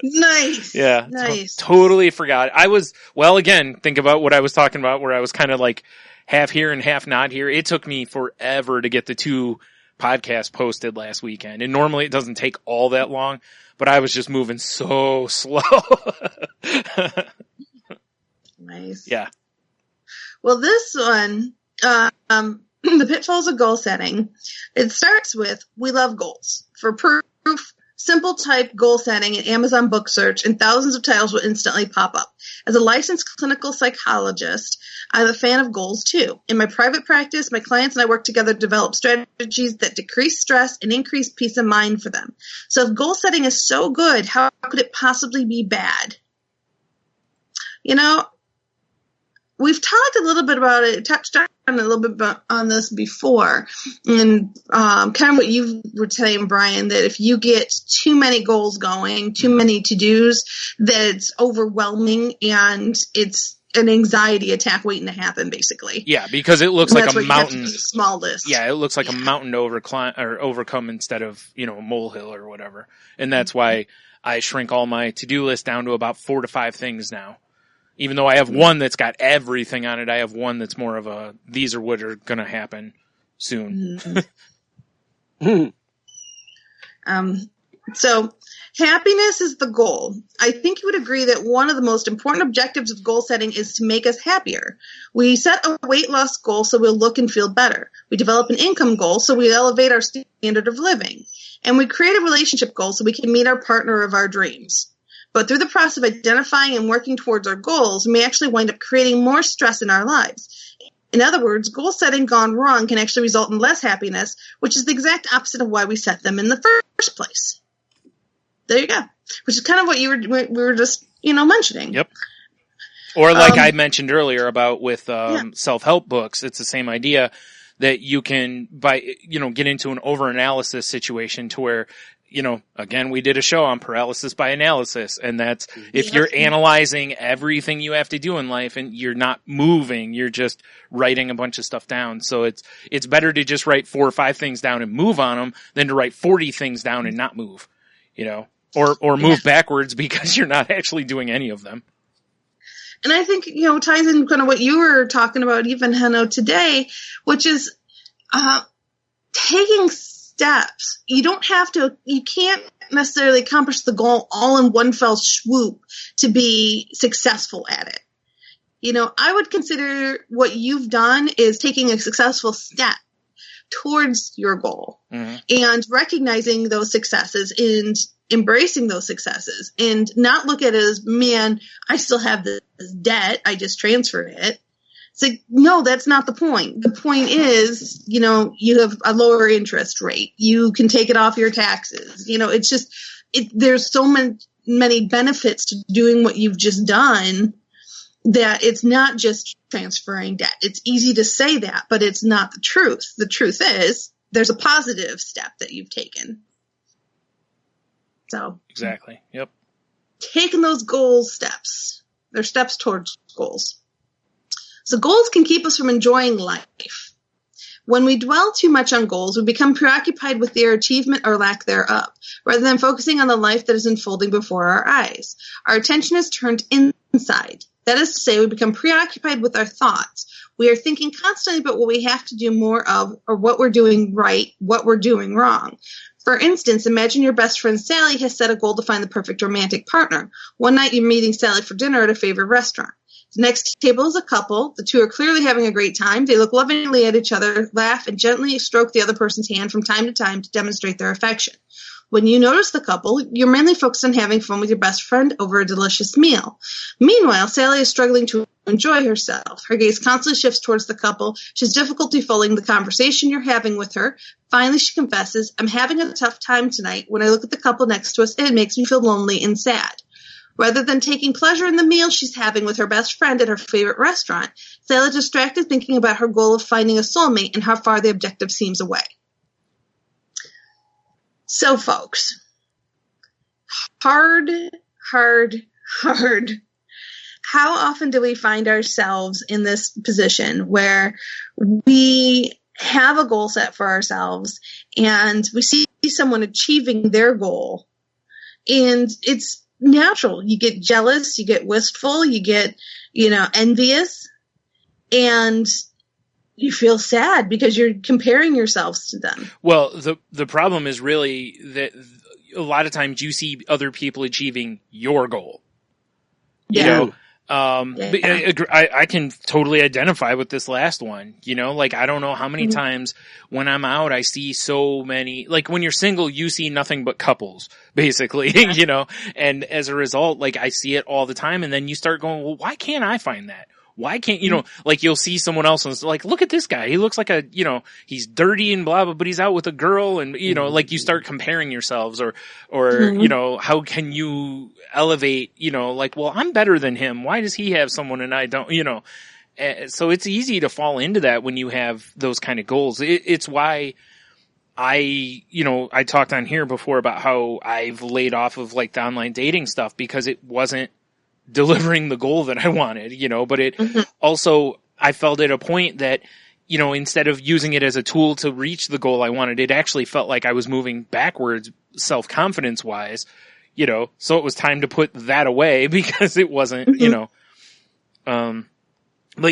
Nice. Yeah. Nice. Totally forgot. Again, think about what I was talking about where I was kind of like half here and half not here. It took me forever to get the 2 podcasts posted last weekend. And normally it doesn't take all that long, but I was just moving so slow. Nice. Yeah. Well, this one, The Pitfalls of Goal Setting, it starts with, we love goals. For proof, simple type goal setting in Amazon book search and thousands of titles will instantly pop up. As a licensed clinical psychologist, I'm a fan of goals too. In my private practice, my clients and I work together to develop strategies that decrease stress and increase peace of mind for them. So if goal setting is so good, how could it possibly be bad? You know, we've talked a little bit about it, touched on a little bit on this before, and kind of what you were saying, Brian, that if you get too many goals going, too many to-dos, that it's overwhelming and it's an anxiety attack waiting to happen, basically. Yeah, because it looks like a mountain. A small list. Yeah, it looks like a mountain to overcome instead of, you know, a molehill or whatever. And that's why I shrink all my to-do list down to about 4 to 5 things now. Even though I have one that's got everything on it, I have one that's more of a, these are what are going to happen soon. So happiness is the goal. I think you would agree that one of the most important objectives of goal setting is to make us happier. We set a weight loss goal so we'll look and feel better. We develop an income goal so we elevate our standard of living. And we create a relationship goal so we can meet our partner of our dreams. But through the process of identifying and working towards our goals, we may actually wind up creating more stress in our lives. In other words, goal setting gone wrong can actually result in less happiness, which is the exact opposite of why we set them in the first place. There you go. Which is kind of what we were just, mentioning. Yep. Or like I mentioned earlier about with self-help books, it's the same idea that you can, get into an over-analysis situation to where, again, we did a show on paralysis by analysis, and that's if you're analyzing everything you have to do in life and you're not moving, you're just writing a bunch of stuff down. So it's better to just write 4 or 5 things down and move on them than to write 40 things down and not move, or move backwards because you're not actually doing any of them. And I think, ties in kind of what you were talking about even, Hanno, today, which is taking steps. You can't necessarily accomplish the goal all in one fell swoop to be successful at it. I would consider what you've done is taking a successful step towards your goal and recognizing those successes and embracing those successes and not look at it as, man, I still have this debt. I just transferred it. It's like, no, that's not the point. The point is, you have a lower interest rate. You can take it off your taxes. It's just, there's so many benefits to doing what you've just done that it's not just transferring debt. It's easy to say that, but it's not the truth. The truth is there's a positive step that you've taken. So exactly. Yep. Taking those steps. They're steps towards goals. So goals can keep us from enjoying life. When we dwell too much on goals, we become preoccupied with their achievement or lack thereof, rather than focusing on the life that is unfolding before our eyes. Our attention is turned inside. That is to say, we become preoccupied with our thoughts. We are thinking constantly about what we have to do more of, or what we're doing right, what we're doing wrong. For instance, imagine your best friend Sally has set a goal to find the perfect romantic partner. One night you're meeting Sally for dinner at a favorite restaurant. The next table is a couple. The two are clearly having a great time. They look lovingly at each other, laugh, and gently stroke the other person's hand from time to time to demonstrate their affection. When you notice the couple, you're mainly focused on having fun with your best friend over a delicious meal. Meanwhile, Sally is struggling to enjoy herself. Her gaze constantly shifts towards the couple. She has difficulty following the conversation you're having with her. Finally, she confesses, I'm having a tough time tonight. When I look at the couple next to us, it makes me feel lonely and sad. Rather than taking pleasure in the meal she's having with her best friend at her favorite restaurant, Sally is distracted thinking about her goal of finding a soulmate and how far the objective seems away. So, folks, hard. How often do we find ourselves in this position where we have a goal set for ourselves and we see someone achieving their goal, and it's natural. You get jealous, you get wistful, you get, envious, and you feel sad because you're comparing yourselves to them. Well, the problem is really that a lot of times you see other people achieving your goal. Yeah. I can totally identify with this last one. I don't know how many times when I'm out, I see so many, like when you're single, you see nothing but couples, basically, and as a result, I see it all the time. And then you start going, well, why can't I find that? Why can't, you'll see someone else and it's like, look at this guy. He looks like he's dirty and blah, blah, but he's out with a girl. And, you start comparing yourselves or, how can you elevate, well, I'm better than him. Why does he have someone and I don't, so it's easy to fall into that when you have those kind of goals. It's why I talked on here before about how I've laid off of the online dating stuff because it wasn't delivering the goal that I wanted, but it also, I felt at a point that, instead of using it as a tool to reach the goal I wanted, it actually felt like I was moving backwards self-confidence wise, so it was time to put that away because it wasn't, but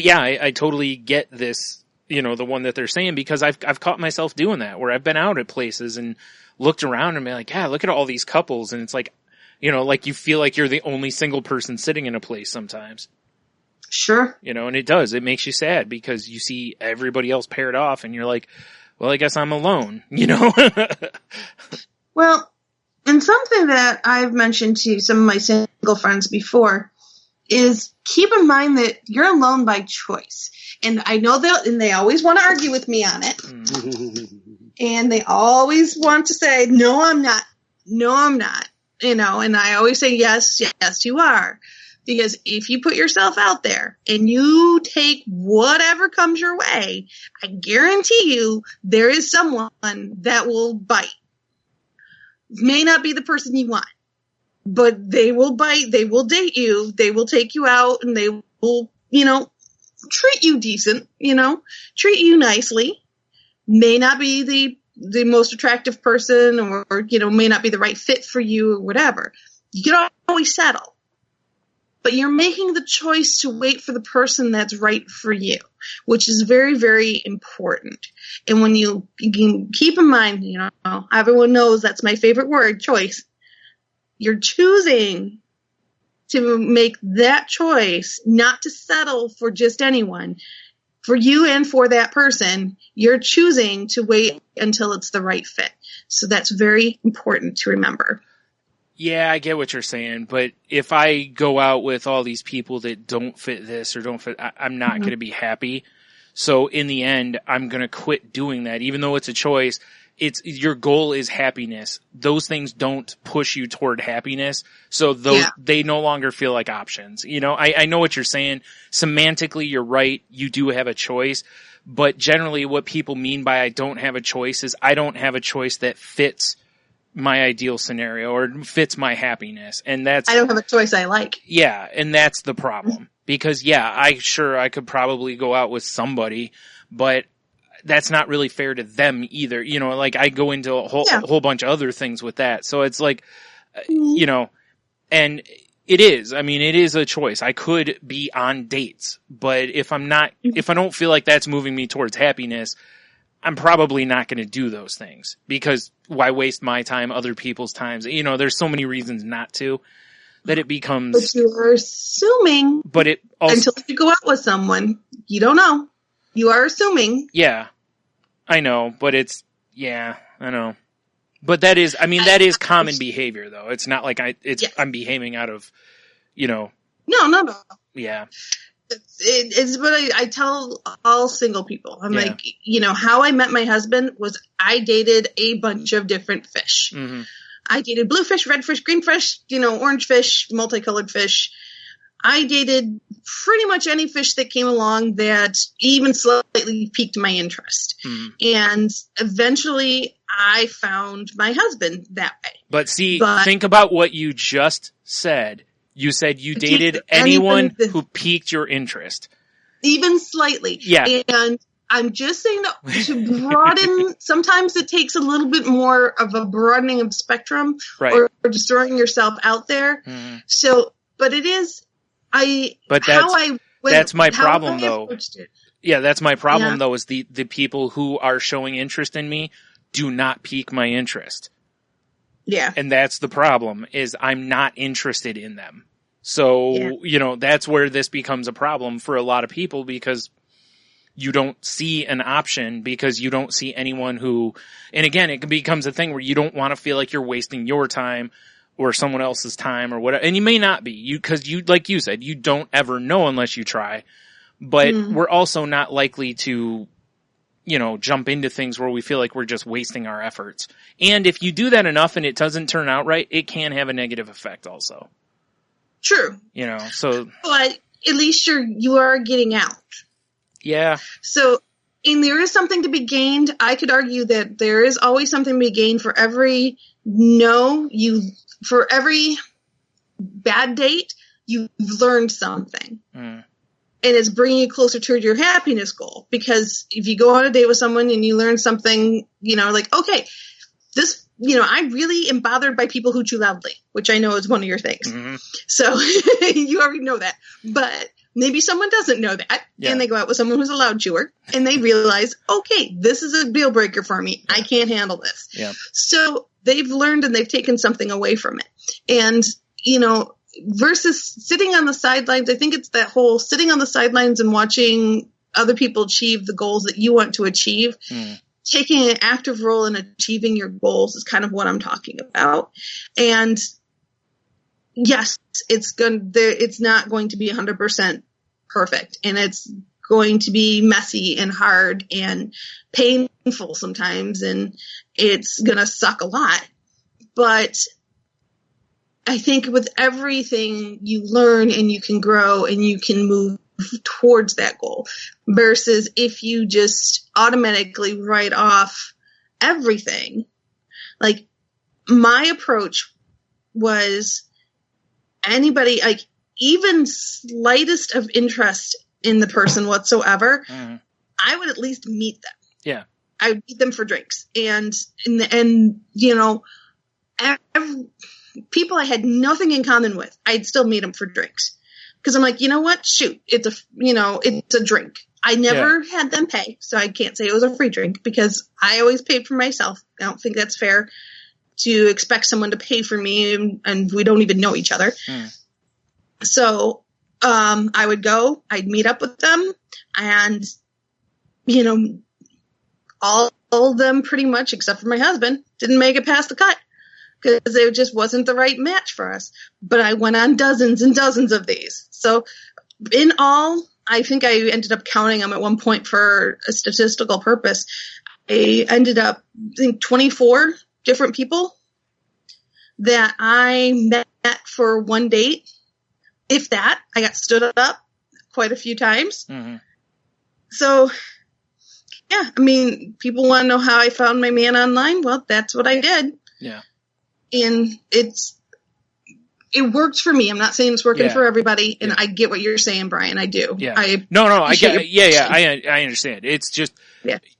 yeah, I totally get this, the one that they're saying, because I've caught myself doing that where I've been out at places and looked around and been like, yeah, look at all these couples. And it's like, you feel like you're the only single person sitting in a place sometimes. Sure. And it does. It makes you sad because you see everybody else paired off and you're like, well, I guess I'm alone, Well, and something that I've mentioned to some of my single friends before is keep in mind that you're alone by choice. And I know they always want to argue with me on it. And they always want to say, no, I'm not. No, I'm not. And I always say, yes, you are. Because if you put yourself out there and you take whatever comes your way, I guarantee you there is someone that will bite. May not be the person you want, but they will bite. They will date you. They will take you out and they will, treat you decent, treat you nicely. May not be the most attractive person or may not be the right fit for you or whatever. You can always settle. but you're making the choice to wait for the person that's right for you, which is very, very important. And when you can keep in mind, everyone knows that's my favorite word, choice. You're choosing to make that choice, not to settle for just anyone. For you and for that person, you're choosing to wait until it's the right fit. So that's very important to remember. Yeah, I get what you're saying, but if I go out with all these people that don't fit this or don't fit, I'm not going to be happy. So in the end, I'm going to quit doing that, even though it's a choice. Your goal is happiness. Those things don't push you toward happiness. So they no longer feel like options. I know what you're saying. Semantically, you're right. You do have a choice, but generally what people mean by I don't have a choice is I don't have a choice that fits my ideal scenario or fits my happiness. And I don't have a choice I like. Yeah. And that's the problem because I could probably go out with somebody, but that's not really fair to them either. Like I go into a whole bunch of other things with that. So it's like, and it is, it is a choice. I could be on dates, but if I don't feel like that's moving me towards happiness, I'm probably not going to do those things because why waste my time, other people's times? There's so many reasons not to that it becomes. But you are assuming. But it also, until you go out with someone, you don't know. You are assuming. Yeah, I know, but I know. But that is common behavior though. It's not like I'm behaving out of, No. Yeah. It's what I tell all single people. I'm like, how I met my husband was I dated a bunch of different fish. Mm-hmm. I dated blue fish, red fish, green fish, orange fish, multicolored fish. I dated pretty much any fish that came along that even slightly piqued my interest. Mm-hmm. And eventually I found my husband that way. But think about what you just said. You said you dated anyone who piqued your interest. Even slightly. Yeah. And I'm just saying to broaden, sometimes it takes a little bit more of a broadening of spectrum or just throwing yourself out there. Mm-hmm. So, but it is, that's my problem though. Yeah, that's my problem though is the people who are showing interest in me do not pique my interest. Yeah. And that's the problem is I'm not interested in them. So, that's where this becomes a problem for a lot of people because you don't see an option because you don't see anyone who, and again, it becomes a thing where you don't want to feel like you're wasting your time or someone else's time or whatever. And you may not be because like you said, you don't ever know unless you try, but we're also not likely to, jump into things where we feel like we're just wasting our efforts. And if you do that enough and it doesn't turn out right, it can have a negative effect also. True. So. But at least you are getting out. Yeah. So, and there is something to be gained. I could argue that there is always something to be gained for every for every bad date, you've learned something. Mm. And it's bringing you closer to your happiness goal. Because if you go on a date with someone and you learn something, like, okay, this, I really am bothered by people who chew loudly, which I know is one of your things. Mm-hmm. So you already know that. But maybe someone doesn't know that. Yeah. And they go out with someone who's a loud chewer and they realize, okay, this is a deal breaker for me. Yeah. I can't handle this. Yeah. So they've learned and they've taken something away from it. And, versus sitting on the sidelines, I think it's that whole sitting on the sidelines and watching other people achieve the goals that you want to achieve. Mm. Taking an active role in achieving your goals is kind of what I'm talking about. And yes, it's not going to be 100% perfect, and it's going to be messy and hard and painful sometimes, and it's going to suck a lot. But I think with everything you learn and you can grow and you can move towards that goal versus if you just automatically write off everything. Like my approach was anybody, like even slightest of interest in the person whatsoever, I would at least meet them. Yeah. I would meet them for drinks and people I had nothing in common with, I'd still meet them for drinks. Because I'm like, you know what? Shoot, it's a drink. I never had them pay, so I can't say it was a free drink because I always paid for myself. I don't think that's fair to expect someone to pay for me and we don't even know each other. So I would go, I'd meet up with them, and, all of them pretty much, except for my husband, didn't make it past the cut because it just wasn't the right match for us. But I went on dozens and dozens of these. So in all, I think I ended up counting them at one point for a statistical purpose. I ended up, I think, 24 different people that I met for one date. If that, I got stood up quite a few times. Mm-hmm. So, yeah, I mean, people want to know how I found my man online. Well, that's what I did. Yeah. And it works for me. I'm not saying it's working for everybody, and I get what you're saying, Brian. I do. Yeah. I get it. I understand. It's just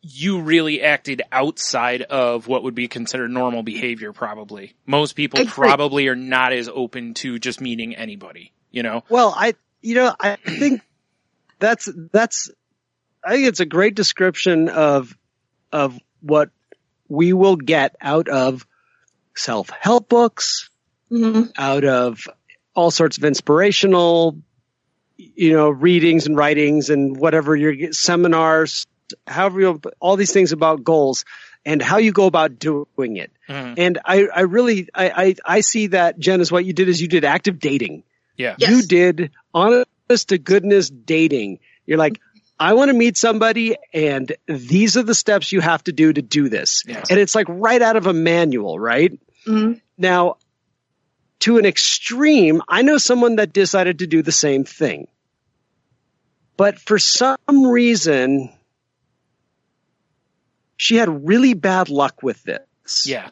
you really acted outside of what would be considered normal behavior, probably. Most people probably are not as open to just meeting anybody, Well, I think I think it's a great description of what we will get out of self-help books, out of all sorts of inspirational, readings and writings and whatever your seminars, however, all these things about goals and how you go about doing it. And I really see that, Jen, is what you did is you did active dating. Yeah. Yes. You did honest to goodness dating. You're like, I want to meet somebody, and these are the steps you have to do this. Yes. And it's like right out of a manual, right? Mm-hmm. Now, to an extreme, I know someone that decided to do the same thing. But for some reason, she had really bad luck with this. Yeah.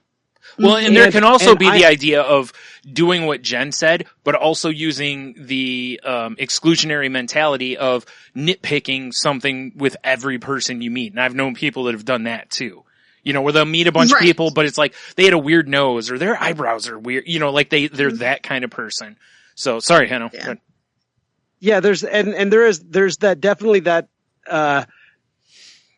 Well, and there can also be the idea of doing what Jen said, but also using the exclusionary mentality of nitpicking something with every person you meet. And I've known people that have done that too. Where they'll meet a bunch of people, but it's like they had a weird nose or their eyebrows are weird. Like they're that kind of person. So sorry, Hanno. Yeah, there's that definitely that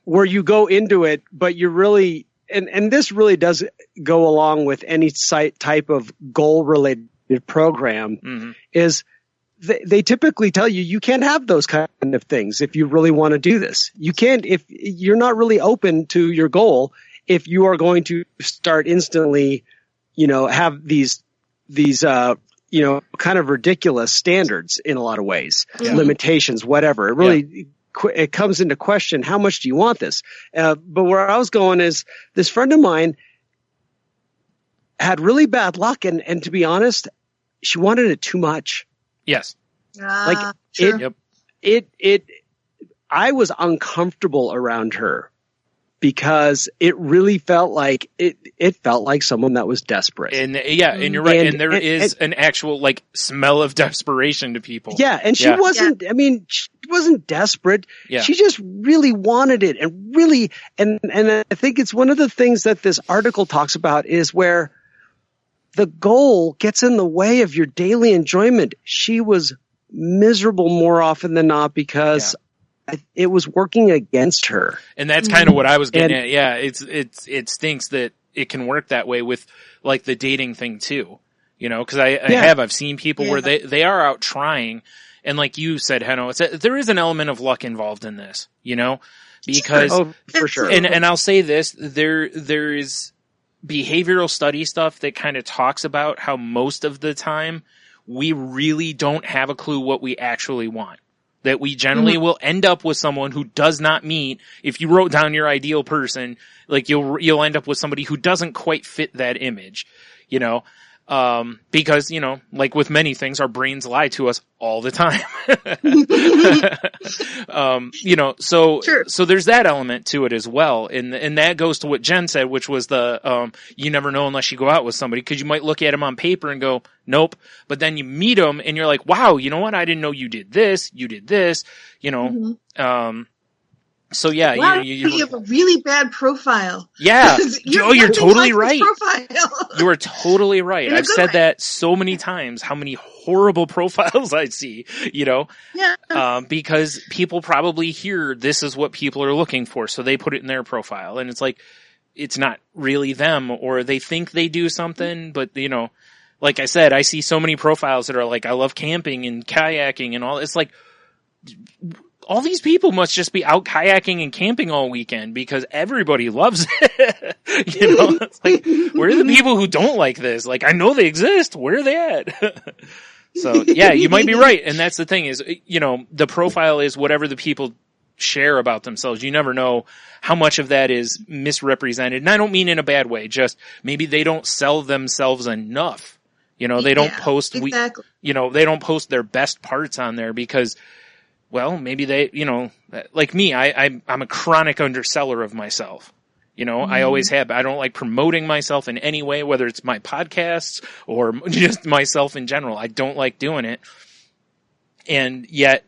where you go into it, but you're really. And this really does go along with any type of goal-related program, is they typically tell you can't have those kind of things if you really want to do this. You can't if you're not really open to your goal if you are going to start instantly, have these kind of ridiculous standards in a lot of ways, limitations, whatever. It really it comes into question, how much do you want this? But where I was going is this friend of mine had really bad luck. And to be honest, she wanted it too much. Yes. Sure. I was uncomfortable around her because it really felt like it felt like someone that was desperate. And and you're right. And there is an actual smell of desperation to people. Yeah. And she wasn't, she wasn't desperate. Yeah. She just really wanted it and really, and I think it's one of the things that this article talks about is where the goal gets in the way of your daily enjoyment. She was miserable more often than not because it was working against her. And that's kind of what I was getting at. Yeah. It stinks that it can work that way with the dating thing too, cause I've seen people where they are out trying. And like you said, Hanno, there is an element of luck involved in this, because for sure. And I'll say this, there is behavioral study stuff that kind of talks about how most of the time we really don't have a clue what we actually want. That we generally will end up with someone who does not meet. If you wrote down your ideal person, you'll end up with somebody who doesn't quite fit that image, because, with many things, our brains lie to us all the time. So there's that element to it as well. And that goes to what Jen said, which was you never know unless you go out with somebody, cause you might look at him on paper and go, nope. But then you meet him and you're like, wow, you know what? I didn't know you did this. So yeah, wow, you have a really bad profile. Yeah. You're totally right. Profile. You are totally right. I've said that so many times, how many horrible profiles I see, Yeah. Because people probably hear this is what people are looking for. So they put it in their profile, and it's like, it's not really them, or they think they do something, but like I said, I see so many profiles that are like, I love camping and kayaking and all. It's like, all these people must just be out kayaking and camping all weekend because everybody loves it. It's like, where are the people who don't like this? Like, I know they exist. Where are they at? So yeah, you might be right. And that's the thing is, the profile is whatever the people share about themselves. You never know how much of that is misrepresented. And I don't mean in a bad way, just maybe they don't sell themselves enough. They don't post, exactly. They don't post their best parts on there because, well, maybe they, like me, I'm a chronic underseller of myself. I always have. I don't like promoting myself in any way, whether it's my podcasts or just myself in general. I don't like doing it. And yet,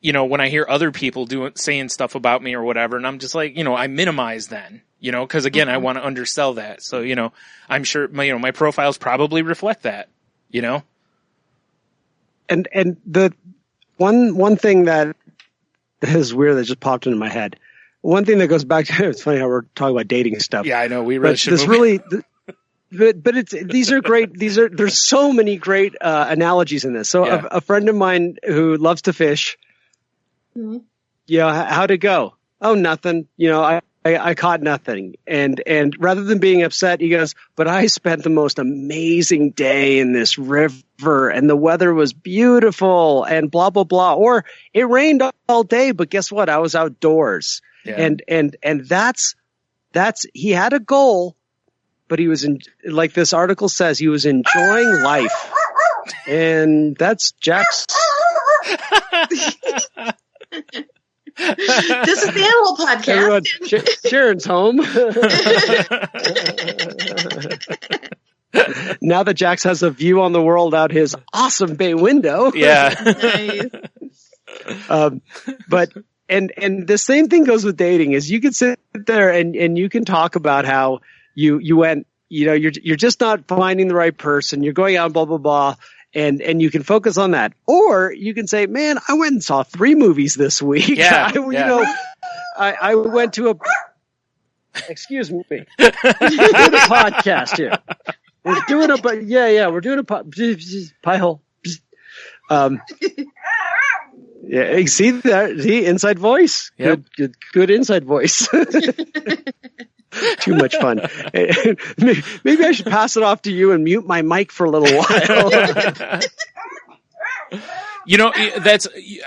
when I hear other people saying stuff about me or whatever, and I'm just like, I minimize then, cause again, I want to undersell that. So, I'm sure my profiles probably reflect that, And the one thing that is weird that just popped into my head. One thing that goes back to, it's funny how we're talking about dating stuff. Yeah, I know. We really should. But these are great. There's so many great analogies in this. So a friend of mine who loves to fish, how'd it go? Oh, nothing. I caught nothing. And rather than being upset, he goes, but I spent the most amazing day in this river and the weather was beautiful and blah, blah, blah. Or it rained all day, but guess what? I was outdoors. Yeah. And that's, he had a goal, but he was like this article says, he was enjoying life. And that's Jack's. This is the Animal Podcast. Everyone, Sharon's home. Now that Jax has a view on the world out his awesome bay window. Yeah. Nice. But the same thing goes with dating is you can sit there and you can talk about how you went, you're just not finding the right person. You're going out, blah, blah, blah. And you can focus on that. Or you can say, man, I went and saw 3 movies this week. Yeah. I went to excuse me. We're doing a podcast here. We're doing we're doing a pie hole. Yeah, see that? See, inside voice. Yep. Good inside voice. Too much fun. Maybe I should pass it off to you and mute my mic for a little while.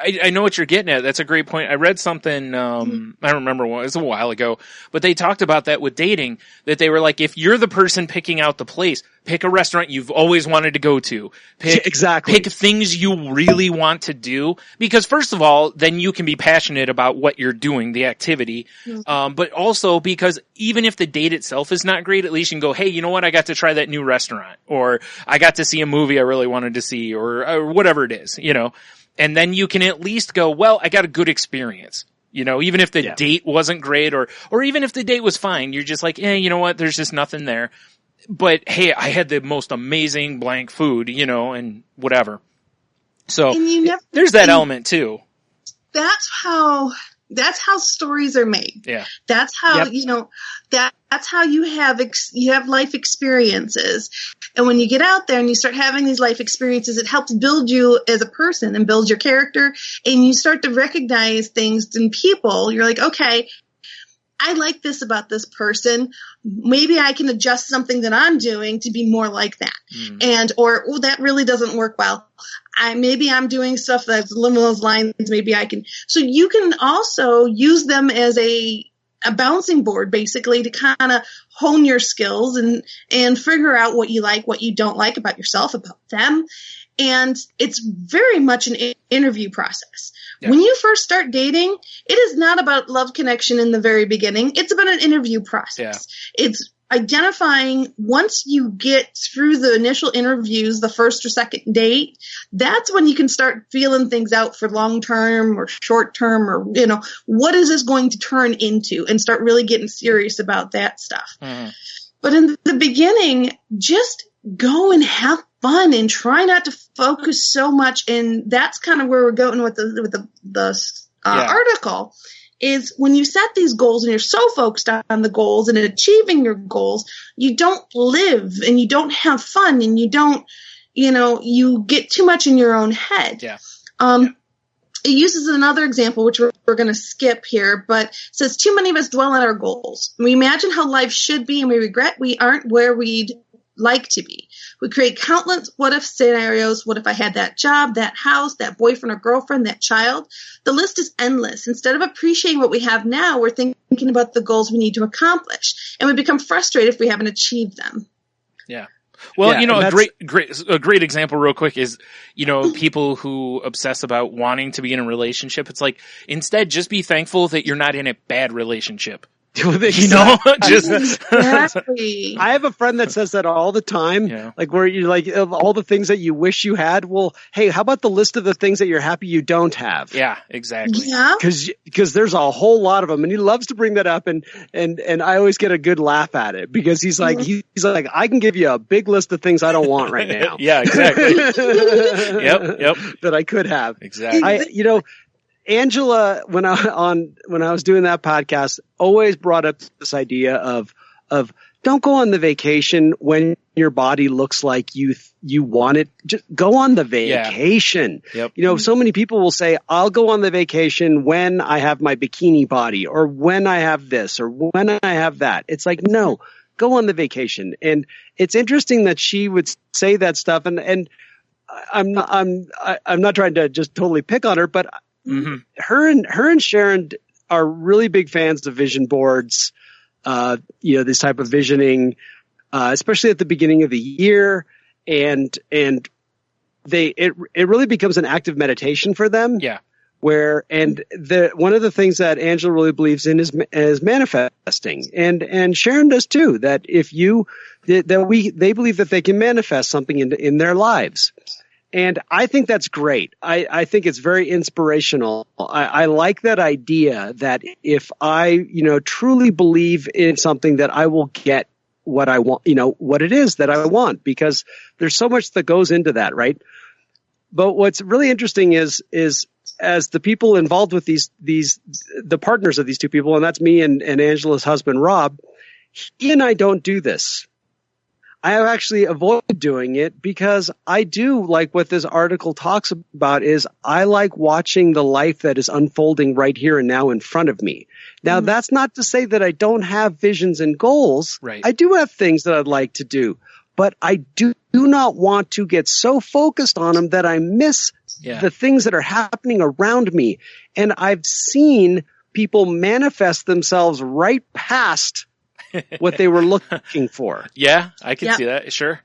I know what you're getting at. That's a great point. I read something, I don't remember what, it was a while ago, but they talked about that with dating, that they were like, if you're the person picking out the place, pick a restaurant you've always wanted to go to. Pick things you really want to do. Because first of all, then you can be passionate about what you're doing, the activity. But also because even if the date itself is not great, at least you can go, hey, you know what? I got to try that new restaurant, or I got to see a movie I really wanted to see, or whatever it is, and then you can at least go, well, I got a good experience. Even if the date wasn't great, or even if the date was fine, you're just like, you know what? There's just nothing there. But hey, I had the most amazing blank food, and whatever. So there's that element too. That's how stories are made. Yeah. That's how, that's how you have life experiences. And when you get out there and you start having these life experiences, it helps build you as a person and build your character. And you start to recognize things in people. You're like, okay, I like this about this person. Maybe I can adjust something that I'm doing to be more like that. Or that really doesn't work well. Maybe I'm doing stuff that's along those lines. Maybe I can. So you can also use them as a bouncing board, basically, to kind of hone your skills and figure out what you like, what you don't like about yourself, about them. And it's very much an interview process. Yeah. When you first start dating, it is not about love connection in the very beginning. It's about an interview process. Yeah. It's identifying once you get through the initial interviews, the first or second date, that's when you can start feeling things out for long term or short term, or, what is this going to turn into, and start really getting serious about that stuff. Mm-hmm. But in the beginning, just go and have fun and try not to focus so much. And that's kind of where we're going with the article. Is when you set these goals and you're so focused on the goals and achieving your goals, you don't live and you don't have fun, and you don't, you get too much in your own head. Yeah. It uses another example, which we're going to skip here, but it says too many of us dwell on our goals. We imagine how life should be, and we regret we aren't where we'd like to be. We create countless what if scenarios. What if I had that job, that house, that boyfriend or girlfriend, that child? The list is endless. Instead of appreciating what we have now, we're thinking about the goals we need to accomplish, and we become frustrated if we haven't achieved them. Yeah. Well, a great example real quick is, people who obsess about wanting to be in a relationship. It's like, instead, just be thankful that you're not in a bad relationship. Exactly. I have a friend that says that all the time. Yeah. Like, where you like of all the things that you wish you had. Well, hey, how about the list of the things that you're happy you don't have? Yeah, exactly. Yeah. Because there's a whole lot of them, and he loves to bring that up, and I always get a good laugh at it, because he's like I can give you a big list of things I don't want right now. Yeah, exactly. Yep. That I could have. Exactly. Angela, when I was doing that podcast, always brought up this idea of don't go on the vacation when your body looks like you want it. Just go on the vacation. Yeah. Yep. So many people will say, I'll go on the vacation when I have my bikini body, or when I have this, or when I have that. It's like, no, go on the vacation. And it's interesting that she would say that stuff. And I'm not trying to just totally pick on her, but mm-hmm. Her and Sharon are really big fans of vision boards, this type of visioning, especially at the beginning of the year. And it really becomes an active meditation for them. Yeah. One of the things that Angela really believes in is manifesting, and Sharon does too. That they believe that they can manifest something in their lives. And I think that's great. I think it's very inspirational. I like that idea that if I, truly believe in something, that I will get what I want, what it is that I want, because there's so much that goes into that, right? But what's really interesting is as the people involved with the partners of these two people, and that's me and Angela's husband, Rob, he and I don't do this. I have actually avoided doing it, because I do like what this article talks about. Is I like watching the life that is unfolding right here and now in front of me. Now, that's not to say that I don't have visions and goals. Right. I do have things that I'd like to do, but I do not want to get so focused on them that I miss the things that are happening around me. And I've seen people manifest themselves right past what they were looking for. Yeah, I can see that. Sure.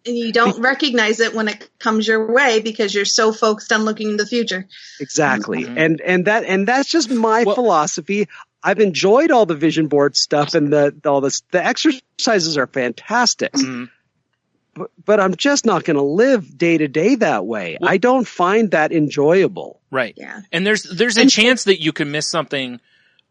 And you don't recognize it when it comes your way, because you're so focused on looking in the future. Exactly. Mm-hmm. And that's just my philosophy. I've enjoyed all the vision board stuff, and the exercises are fantastic. Mm-hmm. But I'm just not going to live day to day that way. I don't find that enjoyable. Right. Yeah. And there's a chance that you can miss something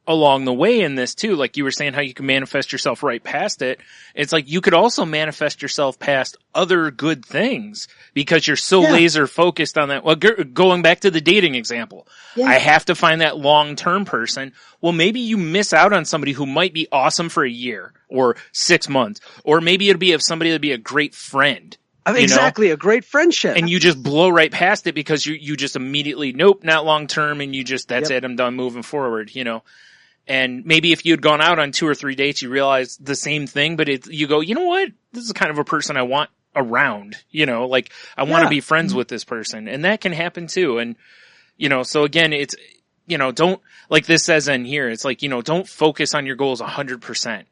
along the way in this too. Like you were saying, how you can manifest yourself right past it. It's like you could also manifest yourself past other good things, because you're so laser focused on that. Well, going back to the dating example, I have to find that long-term person. Well, maybe you miss out on somebody who might be awesome for a year or 6 months, or maybe it'll be somebody that'd be a great friend. Exactly, a great friendship. And you just blow right past it because you just immediately, nope, not long-term, and you just, that's it, I'm done moving forward, And maybe if you had gone out on 2 or 3 dates, you realize the same thing, but you go, you know what? This is kind of a person I want around, like I want to be friends with this person. And that can happen too. And, so again, it's, don't, like this says in here, it's like, don't focus on your goals 100%.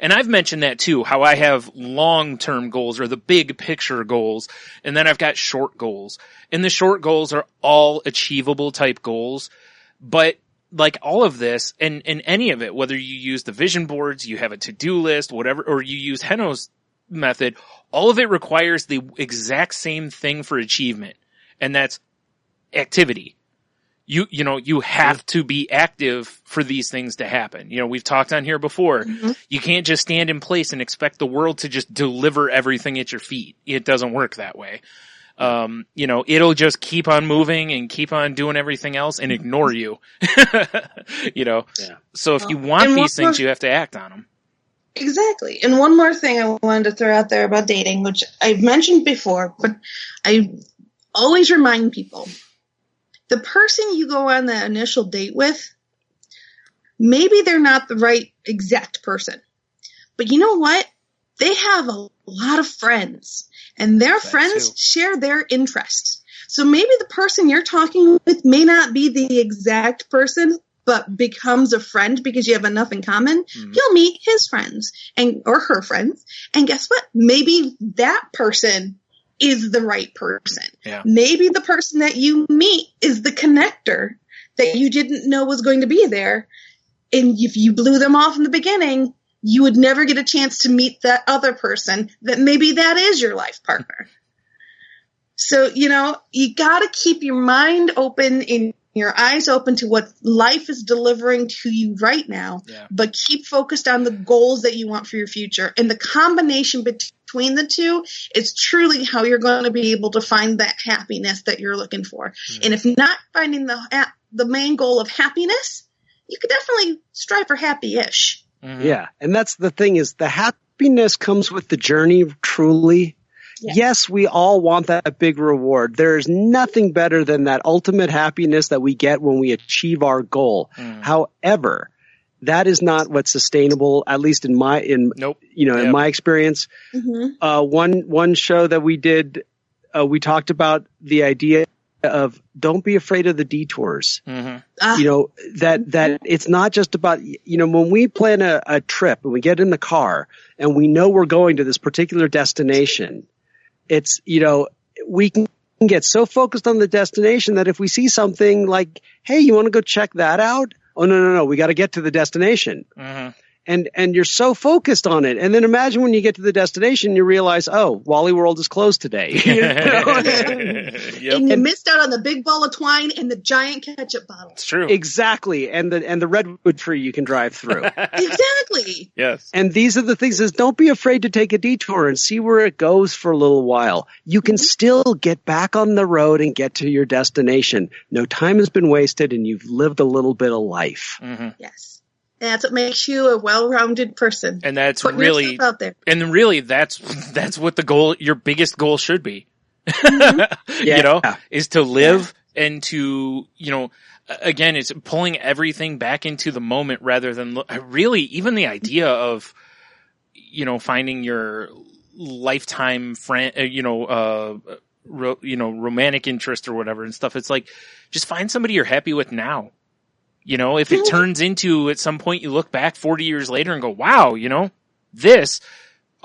And I've mentioned that too, how I have long-term goals, or the big picture goals. And then I've got short goals, and the short goals are all achievable type goals. But like all of this and any of it, whether you use the vision boards, you have a to-do list, whatever, or you use Henno's method, all of it requires the exact same thing for achievement. And that's activity. You have to be active for these things to happen. We've talked on here before. Mm-hmm. You can't just stand in place and expect the world to just deliver everything at your feet. It doesn't work that way. It'll just keep on moving and keep on doing everything else and ignore you. Yeah. So if you want these things, you have to act on them. Exactly. And one more thing I wanted to throw out there about dating, which I've mentioned before, but I always remind people. The person you go on the initial date with, maybe they're not the right exact person. But you know what? They have a lot of friends, and their friends share their interests. So maybe the person you're talking with may not be the exact person, but becomes a friend because you have enough in common. Mm-hmm. You'll meet his friends or her friends. And guess what? Maybe that person is the right person. Yeah. Maybe the person that you meet is the connector that you didn't know was going to be there. And if you blew them off in the beginning, you would never get a chance to meet that other person that maybe that is your life partner. So, you got to keep your mind open and your eyes open to what life is delivering to you right now, but keep focused on the goals that you want for your future. And the combination between the two is truly how you're going to be able to find that happiness that you're looking for. Mm-hmm. And if not finding the main goal of happiness, you could definitely strive for happy-ish. Mm-hmm. Yeah, and that's the thing is the happiness comes with the journey, truly. Yes, we all want that big reward. There is nothing better than that ultimate happiness that we get when we achieve our goal. Mm. However, that is not what's sustainable, at least in my in my experience. Mm-hmm. One show that we did, we talked about the idea of don't be afraid of the detours. Mm-hmm. That it's not just about, when we plan a trip and we get in the car and we know we're going to this particular destination, it's, we can get so focused on the destination that if we see something like, hey, you want to go check that out? Oh, no, we got to get to the destination. Mm-hmm. And you're so focused on it. And then imagine when you get to the destination, you realize, oh, Wally World is closed today. Yep. And you missed out on the big ball of twine and the giant ketchup bottle. It's true. Exactly. And the redwood tree you can drive through. Exactly. Yes. And these are the things is don't be afraid to take a detour and see where it goes for a little while. You can still get back on the road and get to your destination. No time has been wasted and you've lived a little bit of life. Mm-hmm. Yes. And that's what makes you a well-rounded person. And that's really out there. And really that's what the goal, your biggest goal should be. Mm-hmm. Is to live and to, again, it's pulling everything back into the moment rather than really even the idea of, finding your lifetime friend, romantic interest or whatever and stuff. It's like, just find somebody you're happy with now. If it turns into at some point you look back 40 years later and go, wow, this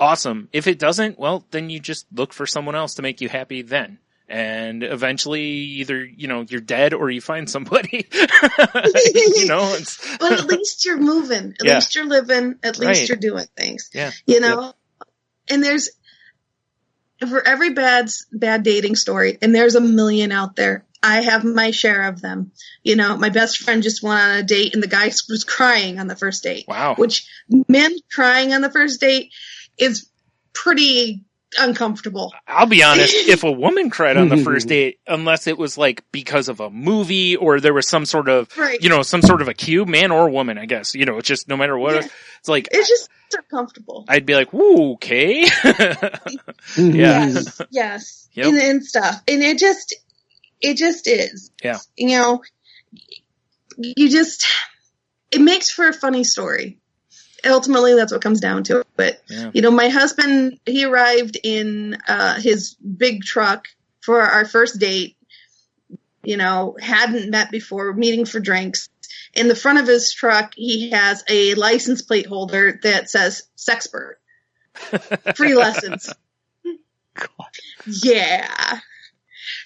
awesome. If it doesn't, well, then you just look for someone else to make you happy then. And eventually either, you're dead or you find somebody, But at least you're moving. At least you're living. At least you're doing things. Yeah. And there's, for every bad dating story, and there's a million out there, I have my share of them. My best friend just went on a date and the guy was crying on the first date. Wow. Which men crying on the first date is pretty uncomfortable. I'll be honest, if a woman cried on the first date, unless it was like because of a movie or there was some sort of, some sort of a cue, man or woman, I guess, it's just no matter what, it's like. It's just uncomfortable. I'd be like, woo, okay. Yes. Yep. And stuff. And it just is. Yeah. It makes for a funny story. Ultimately, that's what comes down to it. But, my husband, he arrived in his big truck for our first date, hadn't met before, meeting for drinks. In the front of his truck, he has a license plate holder that says Sexpert. Free lessons. God. Yeah.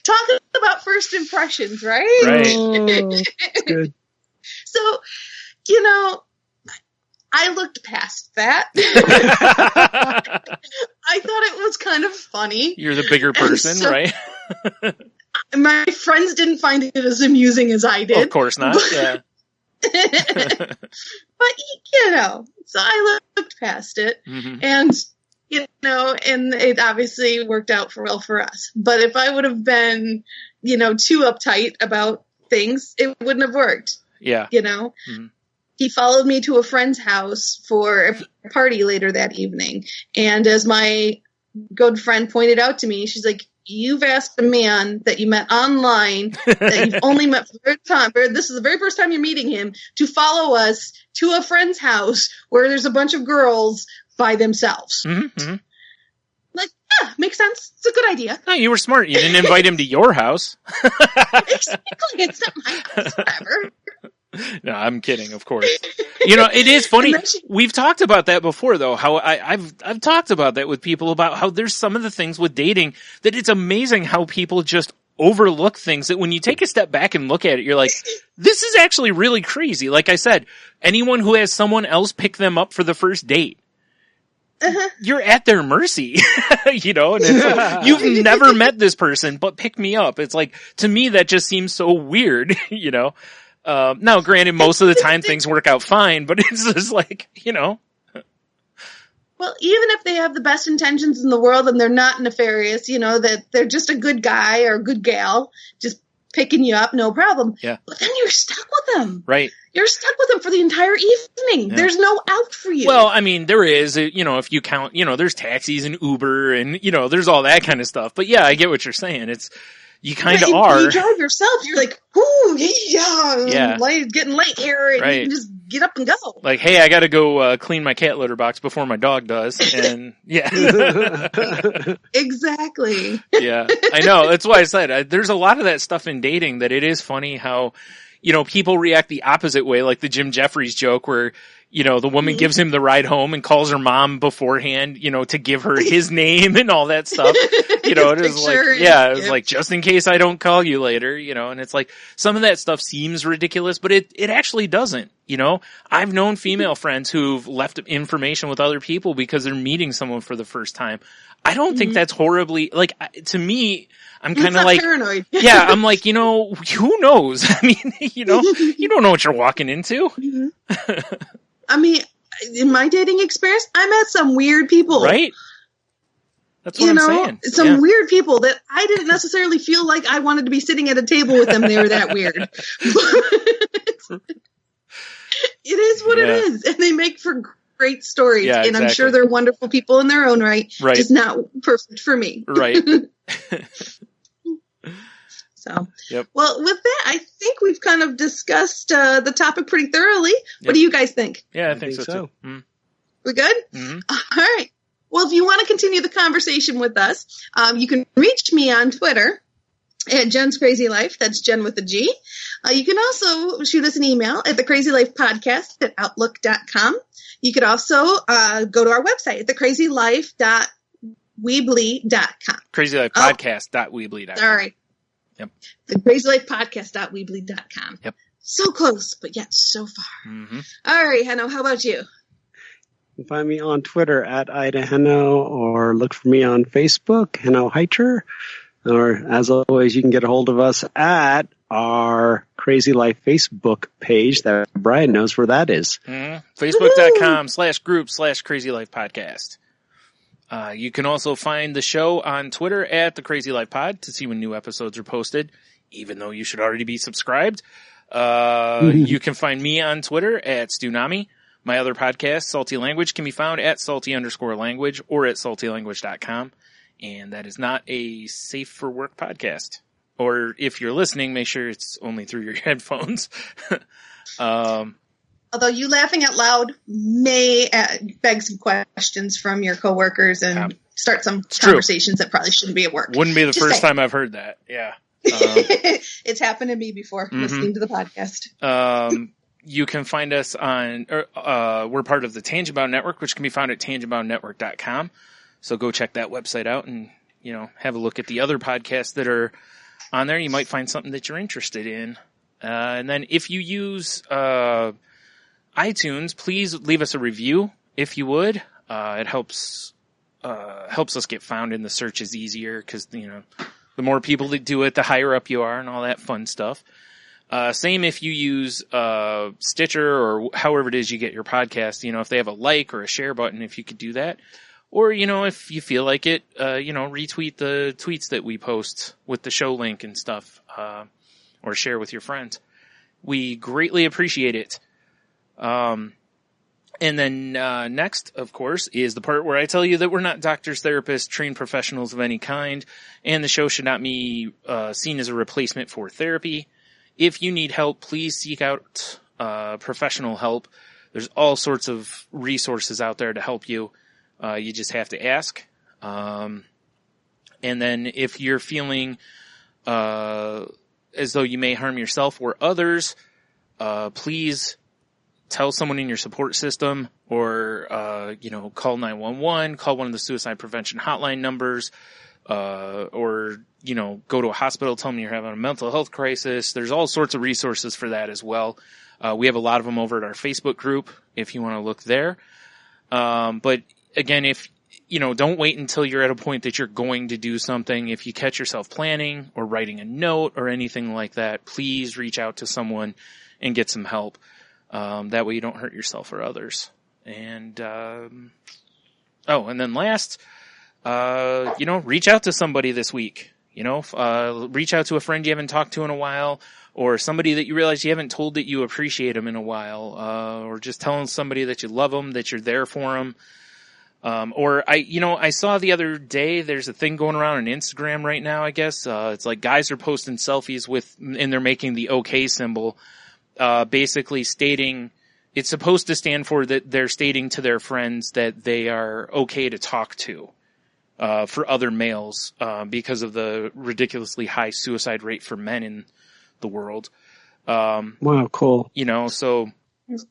Talking about first impressions, right? Right. Good. So, I looked past that. I thought it was kind of funny. You're the bigger person, right? My friends didn't find it as amusing as I did. Of course not, yeah. But, so I looked past it. Mm-hmm. And, and it obviously worked out well for us. But if I would have been, too uptight about things, it wouldn't have worked. Yeah. Mm-hmm. He followed me to a friend's house for a party later that evening. And as my good friend pointed out to me, she's like, you've asked a man that you met online, that you've only met for the first time, or this is the very first time you're meeting him, to follow us to a friend's house where there's a bunch of girls by themselves. Mm-hmm. Like, yeah, makes sense. It's a good idea. No, you were smart. You didn't invite him to your house. Exactly. It's not my house, whatever. No, I'm kidding, of course. It is funny. We've talked about that before, though, how I've talked about that with people about how there's some of the things with dating that it's amazing how people just overlook things that when you take a step back and look at it, you're like, this is actually really crazy. Like I said, anyone who has someone else pick them up for the first date, you're at their mercy, and it's like, you've never met this person, but pick me up. It's like, to me, that just seems so weird, Now, granted, most of the time things work out fine, but it's just like, Well, even if they have the best intentions in the world and they're not nefarious, that they're just a good guy or a good gal, just picking you up, no problem. Yeah. But then you're stuck with them. Right. You're stuck with them for the entire evening. Yeah. There's no out for you. Well, I mean, there is, if you count, there's taxis and Uber and, there's all that kind of stuff. But yeah, I get what you're saying. You kind of are. You drive yourself. You're like, ooh, yeah. Getting late here, and you can just get up and go. Like, hey, I got to go clean my cat litter box before my dog does, and yeah. Exactly. Yeah, I know. That's why I said there's a lot of that stuff in dating that it is funny how people react the opposite way, like the Jim Jeffries joke where. The woman gives him the ride home and calls her mom beforehand, to give her his name and all that stuff. It was like, just in case I don't call you later, and it's like, some of that stuff seems ridiculous, but it actually doesn't, I've known female friends who've left information with other people because they're meeting someone for the first time. I don't think that's horribly, to me, I'm kind of like, paranoid. Yeah, I'm like, who knows? I mean, you don't know what you're walking into. Mm-hmm. I mean, in my dating experience, I met some weird people. Right? That's what I'm saying. Some weird people that I didn't necessarily feel like I wanted to be sitting at a table with them. They were that weird. It is what it is. And they make for great stories. Yeah, and I'm sure they're wonderful people in their own right. Right. Just not perfect for me. Right. So, well, with that, I think we've kind of discussed the topic pretty thoroughly. Yep. What do you guys think? Yeah, I think so too. Mm. We good? Mm-hmm. All right. Well, if you want to continue the conversation with us, you can reach me on Twitter at Jen's Crazy Life. That's Jen with a G. You can also shoot us an email at thecrazylifepodcast@outlook.com. You could also go to our website at thecrazylifeweebly.com. Crazylifepodcast.weebly.com. Sorry. Yep. The crazylifepodcast.weebly.com. Yep. So close, but yet so far. Mm-hmm. All right, Henno, how about you? You can find me on Twitter at Ida Henno, or look for me on Facebook, Henno Heiter. Or, as always, you can get a hold of us at our Crazy Life Facebook page that Brian knows where that is. Mm-hmm. Facebook.com/group/Crazy Life Podcast. You can also find the show on Twitter at the Crazy Life Pod to see when new episodes are posted, even though you should already be subscribed. You can find me on Twitter at Stunami. My other podcast, Salty Language, can be found at salty_language or at saltylanguage.com. And that is not a safe for work podcast. Or if you're listening, make sure it's only through your headphones. Although you laughing out loud may beg some questions from your coworkers and start some conversations that probably shouldn't be at work. Wouldn't be the first time I've heard that. Yeah. It's happened to me before listening to the podcast. You can find us on, we're part of the Tangentbound Network, which can be found at tangentboundnetwork.com. So go check that website out and, have a look at the other podcasts that are on there. You might find something that you're interested in. And then if you use iTunes, please leave us a review if you would. It helps us get found in the searches easier because, the more people that do it, the higher up you are and all that fun stuff. Same if you use Stitcher or however it is you get your podcast. If they have a like or a share button, if you could do that. Or, if you feel like it, retweet the tweets that we post with the show link and stuff, or share with your friends. We greatly appreciate it. And then next, of course, is the part where I tell you that we're not doctors, therapists, trained professionals of any kind, and the show should not be seen as a replacement for therapy. If you need help, please seek out professional help. There's all sorts of resources out there to help you. You just have to ask. And then if you're feeling as though you may harm yourself or others, please tell someone in your support system or, call 911, call one of the suicide prevention hotline numbers, or, go to a hospital, tell them you're having a mental health crisis. There's all sorts of resources for that as well. We have a lot of them over at our Facebook group if you want to look there. But again, don't wait until you're at a point that you're going to do something. If you catch yourself planning or writing a note or anything like that, please reach out to someone and get some help. That way you don't hurt yourself or others. And, and then last, reach out to somebody this week. Reach out to a friend you haven't talked to in a while, or somebody that you realize you haven't told that you appreciate them in a while, or just telling somebody that you love them, that you're there for them. I saw the other day, there's a thing going around on Instagram right now, I guess. It's like guys are posting selfies and they're making the OK symbol, basically stating, it's supposed to stand for that they're stating to their friends that they are okay to talk to, for other males, because of the ridiculously high suicide rate for men in the world. Wow, cool. So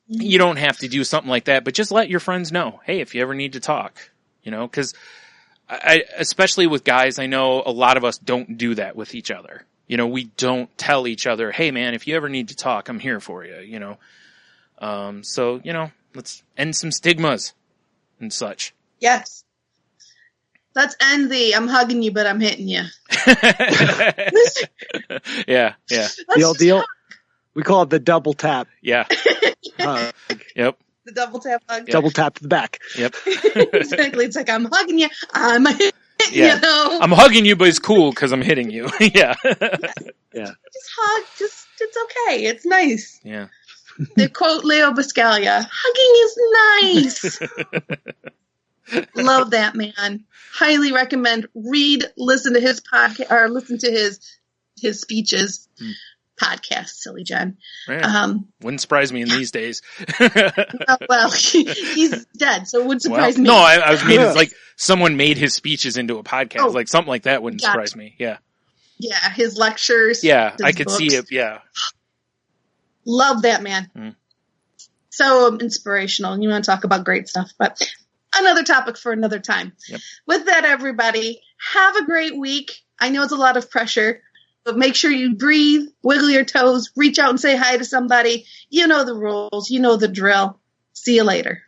you don't have to do something like that, but just let your friends know, hey, if you ever need to talk, because especially with guys, I know a lot of us don't do that with each other. We don't tell each other, hey man, if you ever need to talk, I'm here for you, so, let's end some stigmas and such. Yes. Let's end I'm hugging you, but I'm hitting you. Yeah. The old deal. We call it the double tap. Yeah. Yep. The double tap hug. Yep. Double tap to the back. Yep. Exactly. It's like, I'm hugging you. I'm hitting you. I'm hugging you, but it's cool because I'm hitting you. Yeah. Yeah. Just hug. It's okay. It's nice. Yeah. To quote Leo Buscaglia, hugging is nice. Love that man. Highly recommend. Listen to his podcast, or listen to his speeches. Podcast, silly John. Wouldn't surprise me in these days. Well, he's dead, so it would surprise me. No, I was meaning it's like someone made his speeches into a podcast. Like something like that wouldn't surprise me. Yeah. Yeah, his lectures. Yeah, I could see it. Yeah. Love that man. So inspirational. You want to talk about great stuff, but another topic for another time. Yep. With that, everybody, have a great week. I know it's a lot of pressure, but make sure you breathe, wiggle your toes, reach out and say hi to somebody. You know the rules. You know the drill. See you later.